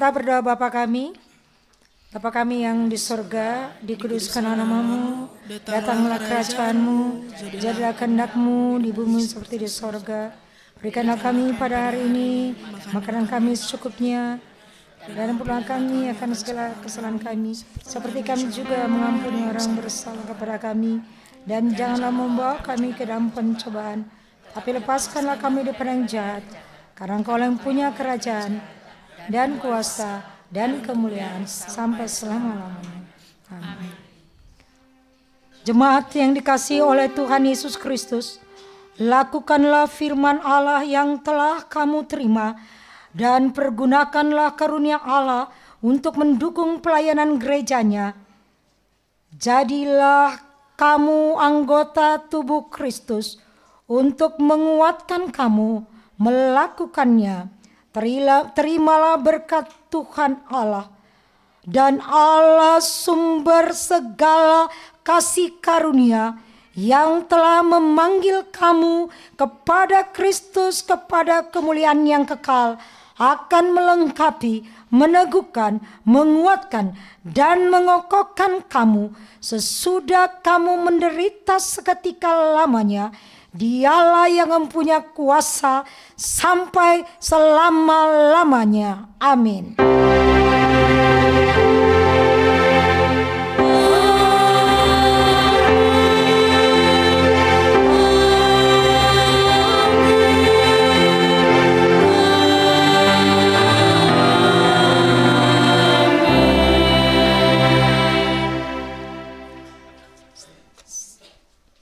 Kita berdoa Bapa kami yang di surga, dikuduskan namamu, datanglah kerajaanmu, jadilah kehendak-Mu di bumi seperti di surga. Berikanlah kami pada hari ini makanan kami secukupnya, dan ampunilah kami akan segala kesalahan kami, seperti kami juga mengampuni orang bersalah kepada kami. Dan janganlah membawa kami ke dalam pencobaan, tapi lepaskanlah kami daripada yang jahat, karena Engkau yang punya kerajaan dan kuasa dan kemuliaan sampai selama-lamanya. Amin. Jemaat yang dikasihi oleh Tuhan Yesus Kristus, lakukanlah firman Allah yang telah kamu terima dan pergunakanlah karunia Allah untuk mendukung pelayanan gerejanya. Jadilah kamu anggota tubuh Kristus untuk menguatkan kamu melakukannya. Terimalah berkat Tuhan Allah dan Allah sumber segala kasih karunia yang telah memanggil kamu kepada Kristus, kepada kemuliaan yang kekal, akan melengkapi, meneguhkan, menguatkan, dan mengokohkan kamu sesudah kamu menderita seketika lamanya. Dialah yang mempunyai kuasa sampai selama-lamanya. Amin.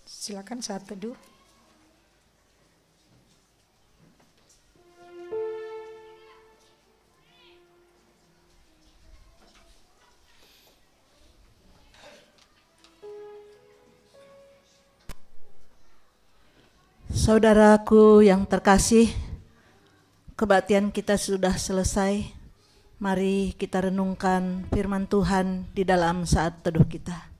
Silakan saat teduh. Saudaraku yang terkasih, kebaktian kita sudah selesai. Mari kita renungkan firman Tuhan di dalam saat teduh kita.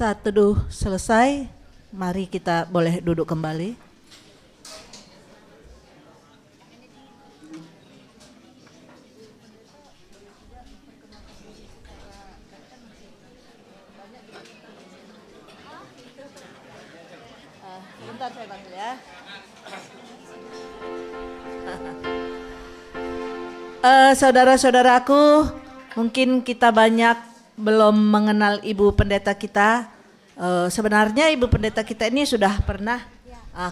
Saat teduh selesai, mari kita boleh duduk kembali. Bentar saya panggil ya. Saudara-saudaraku, mungkin kita banyak belum mengenal Ibu Pendeta kita. Sebenarnya Ibu Pendeta kita ini sudah pernah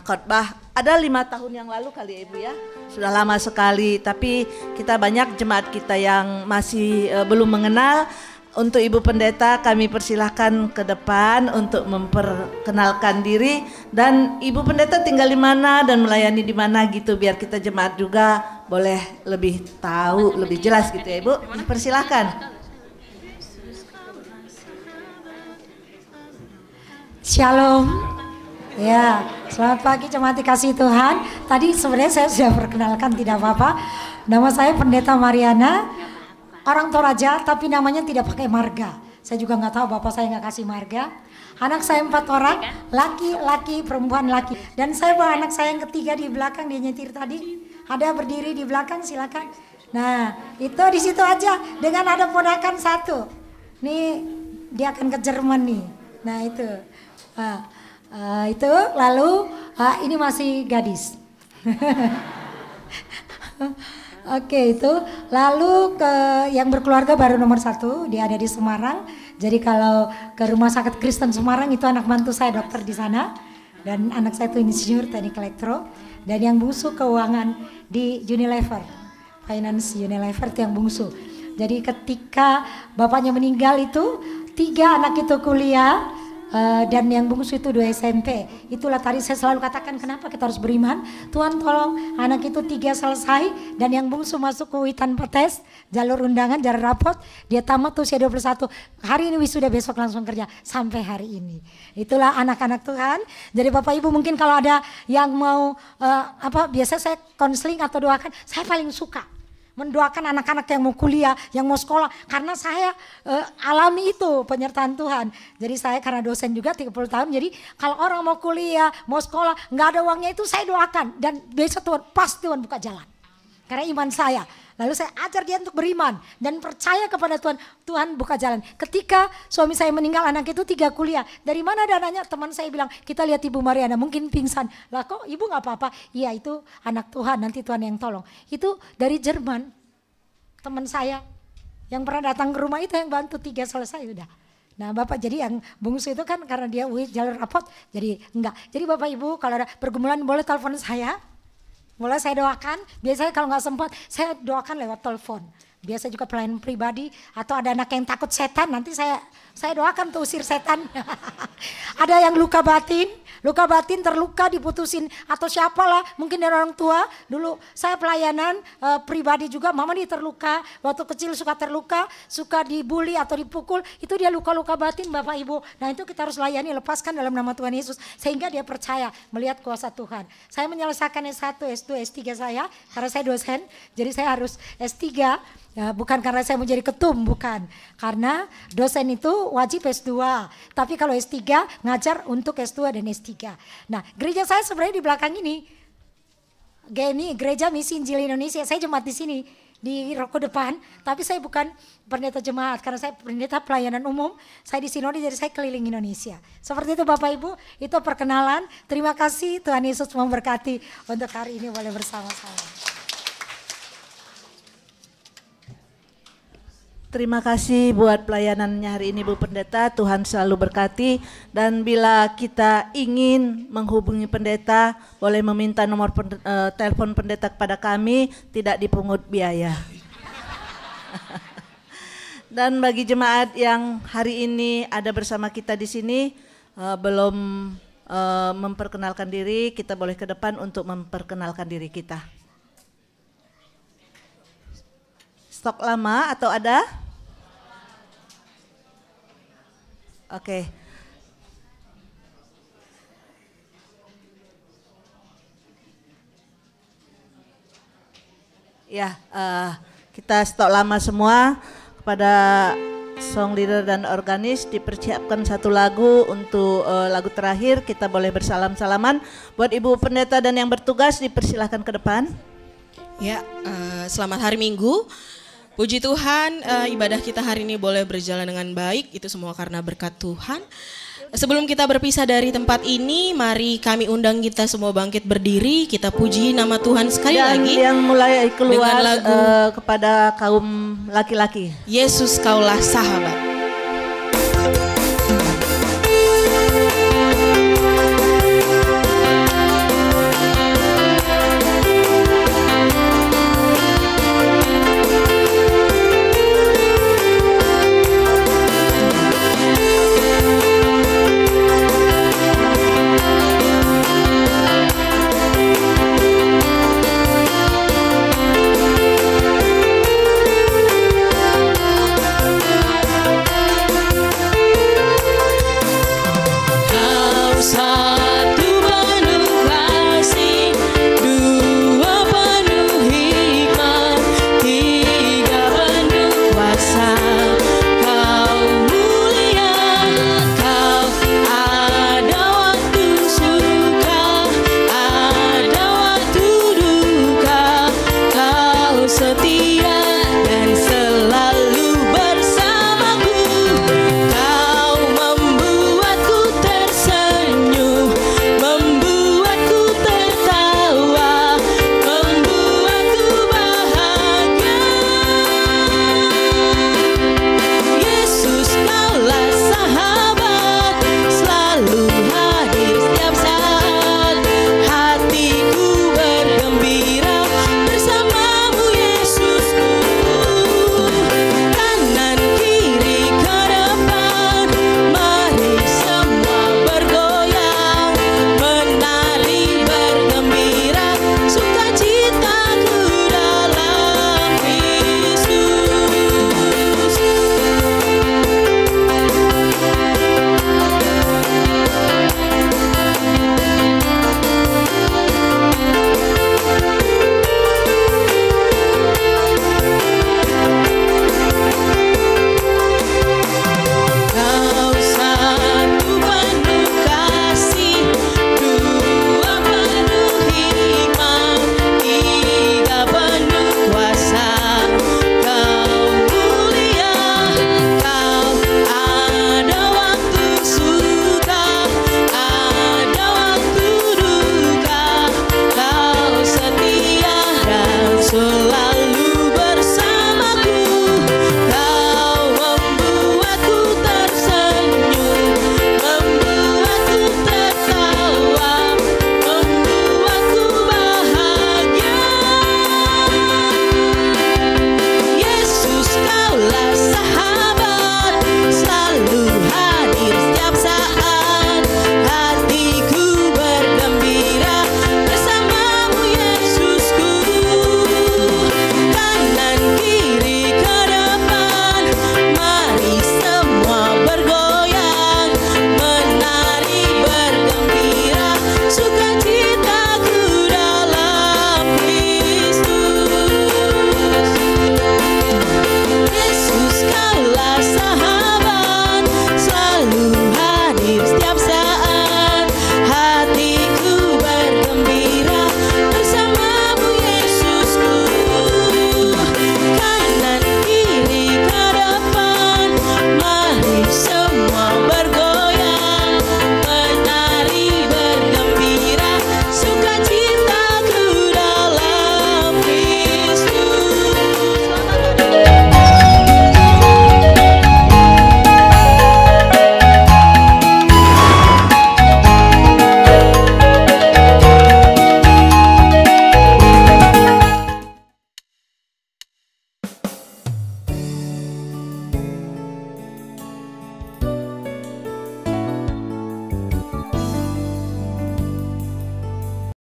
khotbah ada 5 tahun yang lalu kali ya Ibu ya. Sudah lama sekali, tapi kita banyak jemaat kita yang masih belum mengenal. Untuk Ibu Pendeta kami persilahkan ke depan untuk memperkenalkan diri, dan Ibu Pendeta tinggal di mana dan melayani di mana gitu, biar kita jemaat juga boleh lebih tahu, lebih jelas gitu ya Ibu. Persilahkan. Shalom. Ya, selamat pagi jemaat dikasihi Tuhan. Tadi sebenarnya saya sudah perkenalkan, tidak apa-apa. Nama saya Pendeta Mariana, orang Toraja tapi namanya tidak pakai marga. Saya juga nggak tahu, bapak saya nggak kasih marga. Anak saya 4 orang, laki-laki, perempuan laki. Dan saya bawa anak saya yang ketiga di belakang, dia nyetir tadi. Ada berdiri di belakang, silakan. Nah, itu di situ aja. Dengan ada ponakan 1. Nih, dia akan ke Jerman nih. Nah, itu. Itu lalu ini masih gadis. Oke, itu lalu ke yang berkeluarga baru nomor 1, dia ada di Semarang. Jadi kalau ke Rumah Sakit Kristen Semarang itu anak mantu saya dokter di sana, dan anak saya itu insinyur teknik elektro, dan yang bungsu keuangan di Unilever, finance Unilever itu yang bungsu. Jadi ketika bapaknya meninggal itu 3 anak itu kuliah, dan yang bungsu itu 2 SMP. Itulah tadi saya selalu katakan kenapa kita harus beriman. Tuhan tolong anak itu 3 selesai dan yang bungsu masuk ke UI tanpa tes, jalur undangan, jalur rapot, dia tamat usia 21. Hari ini wisuda, besok langsung kerja sampai hari ini. Itulah anak-anak Tuhan. Jadi Bapak Ibu mungkin kalau ada yang mau biasa saya konseling atau doakan, saya paling suka mendoakan anak-anak yang mau kuliah, yang mau sekolah. Karena saya alami itu penyertaan Tuhan. Jadi saya karena dosen juga 30 tahun. Jadi kalau orang mau kuliah, mau sekolah, nggak ada uangnya itu saya doakan. Dan besok Tuhan, pasti Tuhan buka jalan. Karena iman saya. Lalu saya ajar dia untuk beriman dan percaya kepada Tuhan. Tuhan buka jalan. Ketika suami saya meninggal, anak itu 3 kuliah. Dari mana dananya? Teman saya bilang, kita lihat Ibu Mariana mungkin pingsan. Lah kok ibu gak apa-apa? Iya itu anak Tuhan, nanti Tuhan yang tolong. Itu dari Jerman. Teman saya yang pernah datang ke rumah itu yang bantu 3 selesai udah. Nah Bapak jadi yang bungsu itu kan karena dia jalur rapot jadi enggak. Jadi Bapak Ibu kalau ada pergumulan boleh telepon saya. Mulai saya doakan, biasanya kalau nggak sempat saya doakan lewat telepon. Biasa juga pelayan pribadi atau ada anak yang takut setan, nanti saya doakan tuh usir setan. Ada yang luka batin terluka diputusin atau siapalah mungkin dari orang tua. Dulu saya pelayanan pribadi juga, mama dia terluka, waktu kecil suka terluka, suka dibully atau dipukul, itu dia luka-luka batin Bapak Ibu. Nah itu kita harus layani, lepaskan dalam nama Tuhan Yesus sehingga dia percaya melihat kuasa Tuhan. Saya menyelesaikan S1, S2, S3 saya karena saya dosen, jadi saya harus S3. Ya, bukan karena saya mau jadi ketum, bukan. Karena dosen itu wajib S2. Tapi kalau S3 ngajar untuk S2 dan S3. Nah gereja saya sebenarnya di belakang ini. GMI, Gereja Misi Injil Indonesia. Saya jemaat di sini, di Roko depan. Tapi saya bukan pendeta jemaat. Karena saya pendeta pelayanan umum. Saya di sinode jadi saya keliling Indonesia. Seperti itu Bapak Ibu, itu perkenalan. Terima kasih, Tuhan Yesus memberkati untuk hari ini boleh bersama-sama. Terima kasih buat pelayanannya hari ini Bu Pendeta, Tuhan selalu berkati. Dan bila kita ingin menghubungi pendeta, boleh meminta nomor telepon pendeta kepada kami, tidak dipungut biaya. Dan bagi jemaat yang hari ini ada bersama kita di sini, belum memperkenalkan diri, kita boleh ke depan untuk memperkenalkan diri kita. Stok lama atau ada? Oke. Ya, kita stok lama semua. Kepada song leader dan organis dipersiapkan satu lagu untuk lagu terakhir. Kita boleh bersalam-salaman. Buat Ibu Pendeta dan yang bertugas dipersilahkan ke depan. Ya, selamat hari Minggu. Puji Tuhan, ibadah kita hari ini boleh berjalan dengan baik, itu semua karena berkat Tuhan. Sebelum kita berpisah dari tempat ini, mari kami undang kita semua bangkit berdiri, kita puji nama Tuhan sekali dan lagi. Yang mulai keluar lagu, kepada kaum laki-laki. Yesus kaulah sahabat.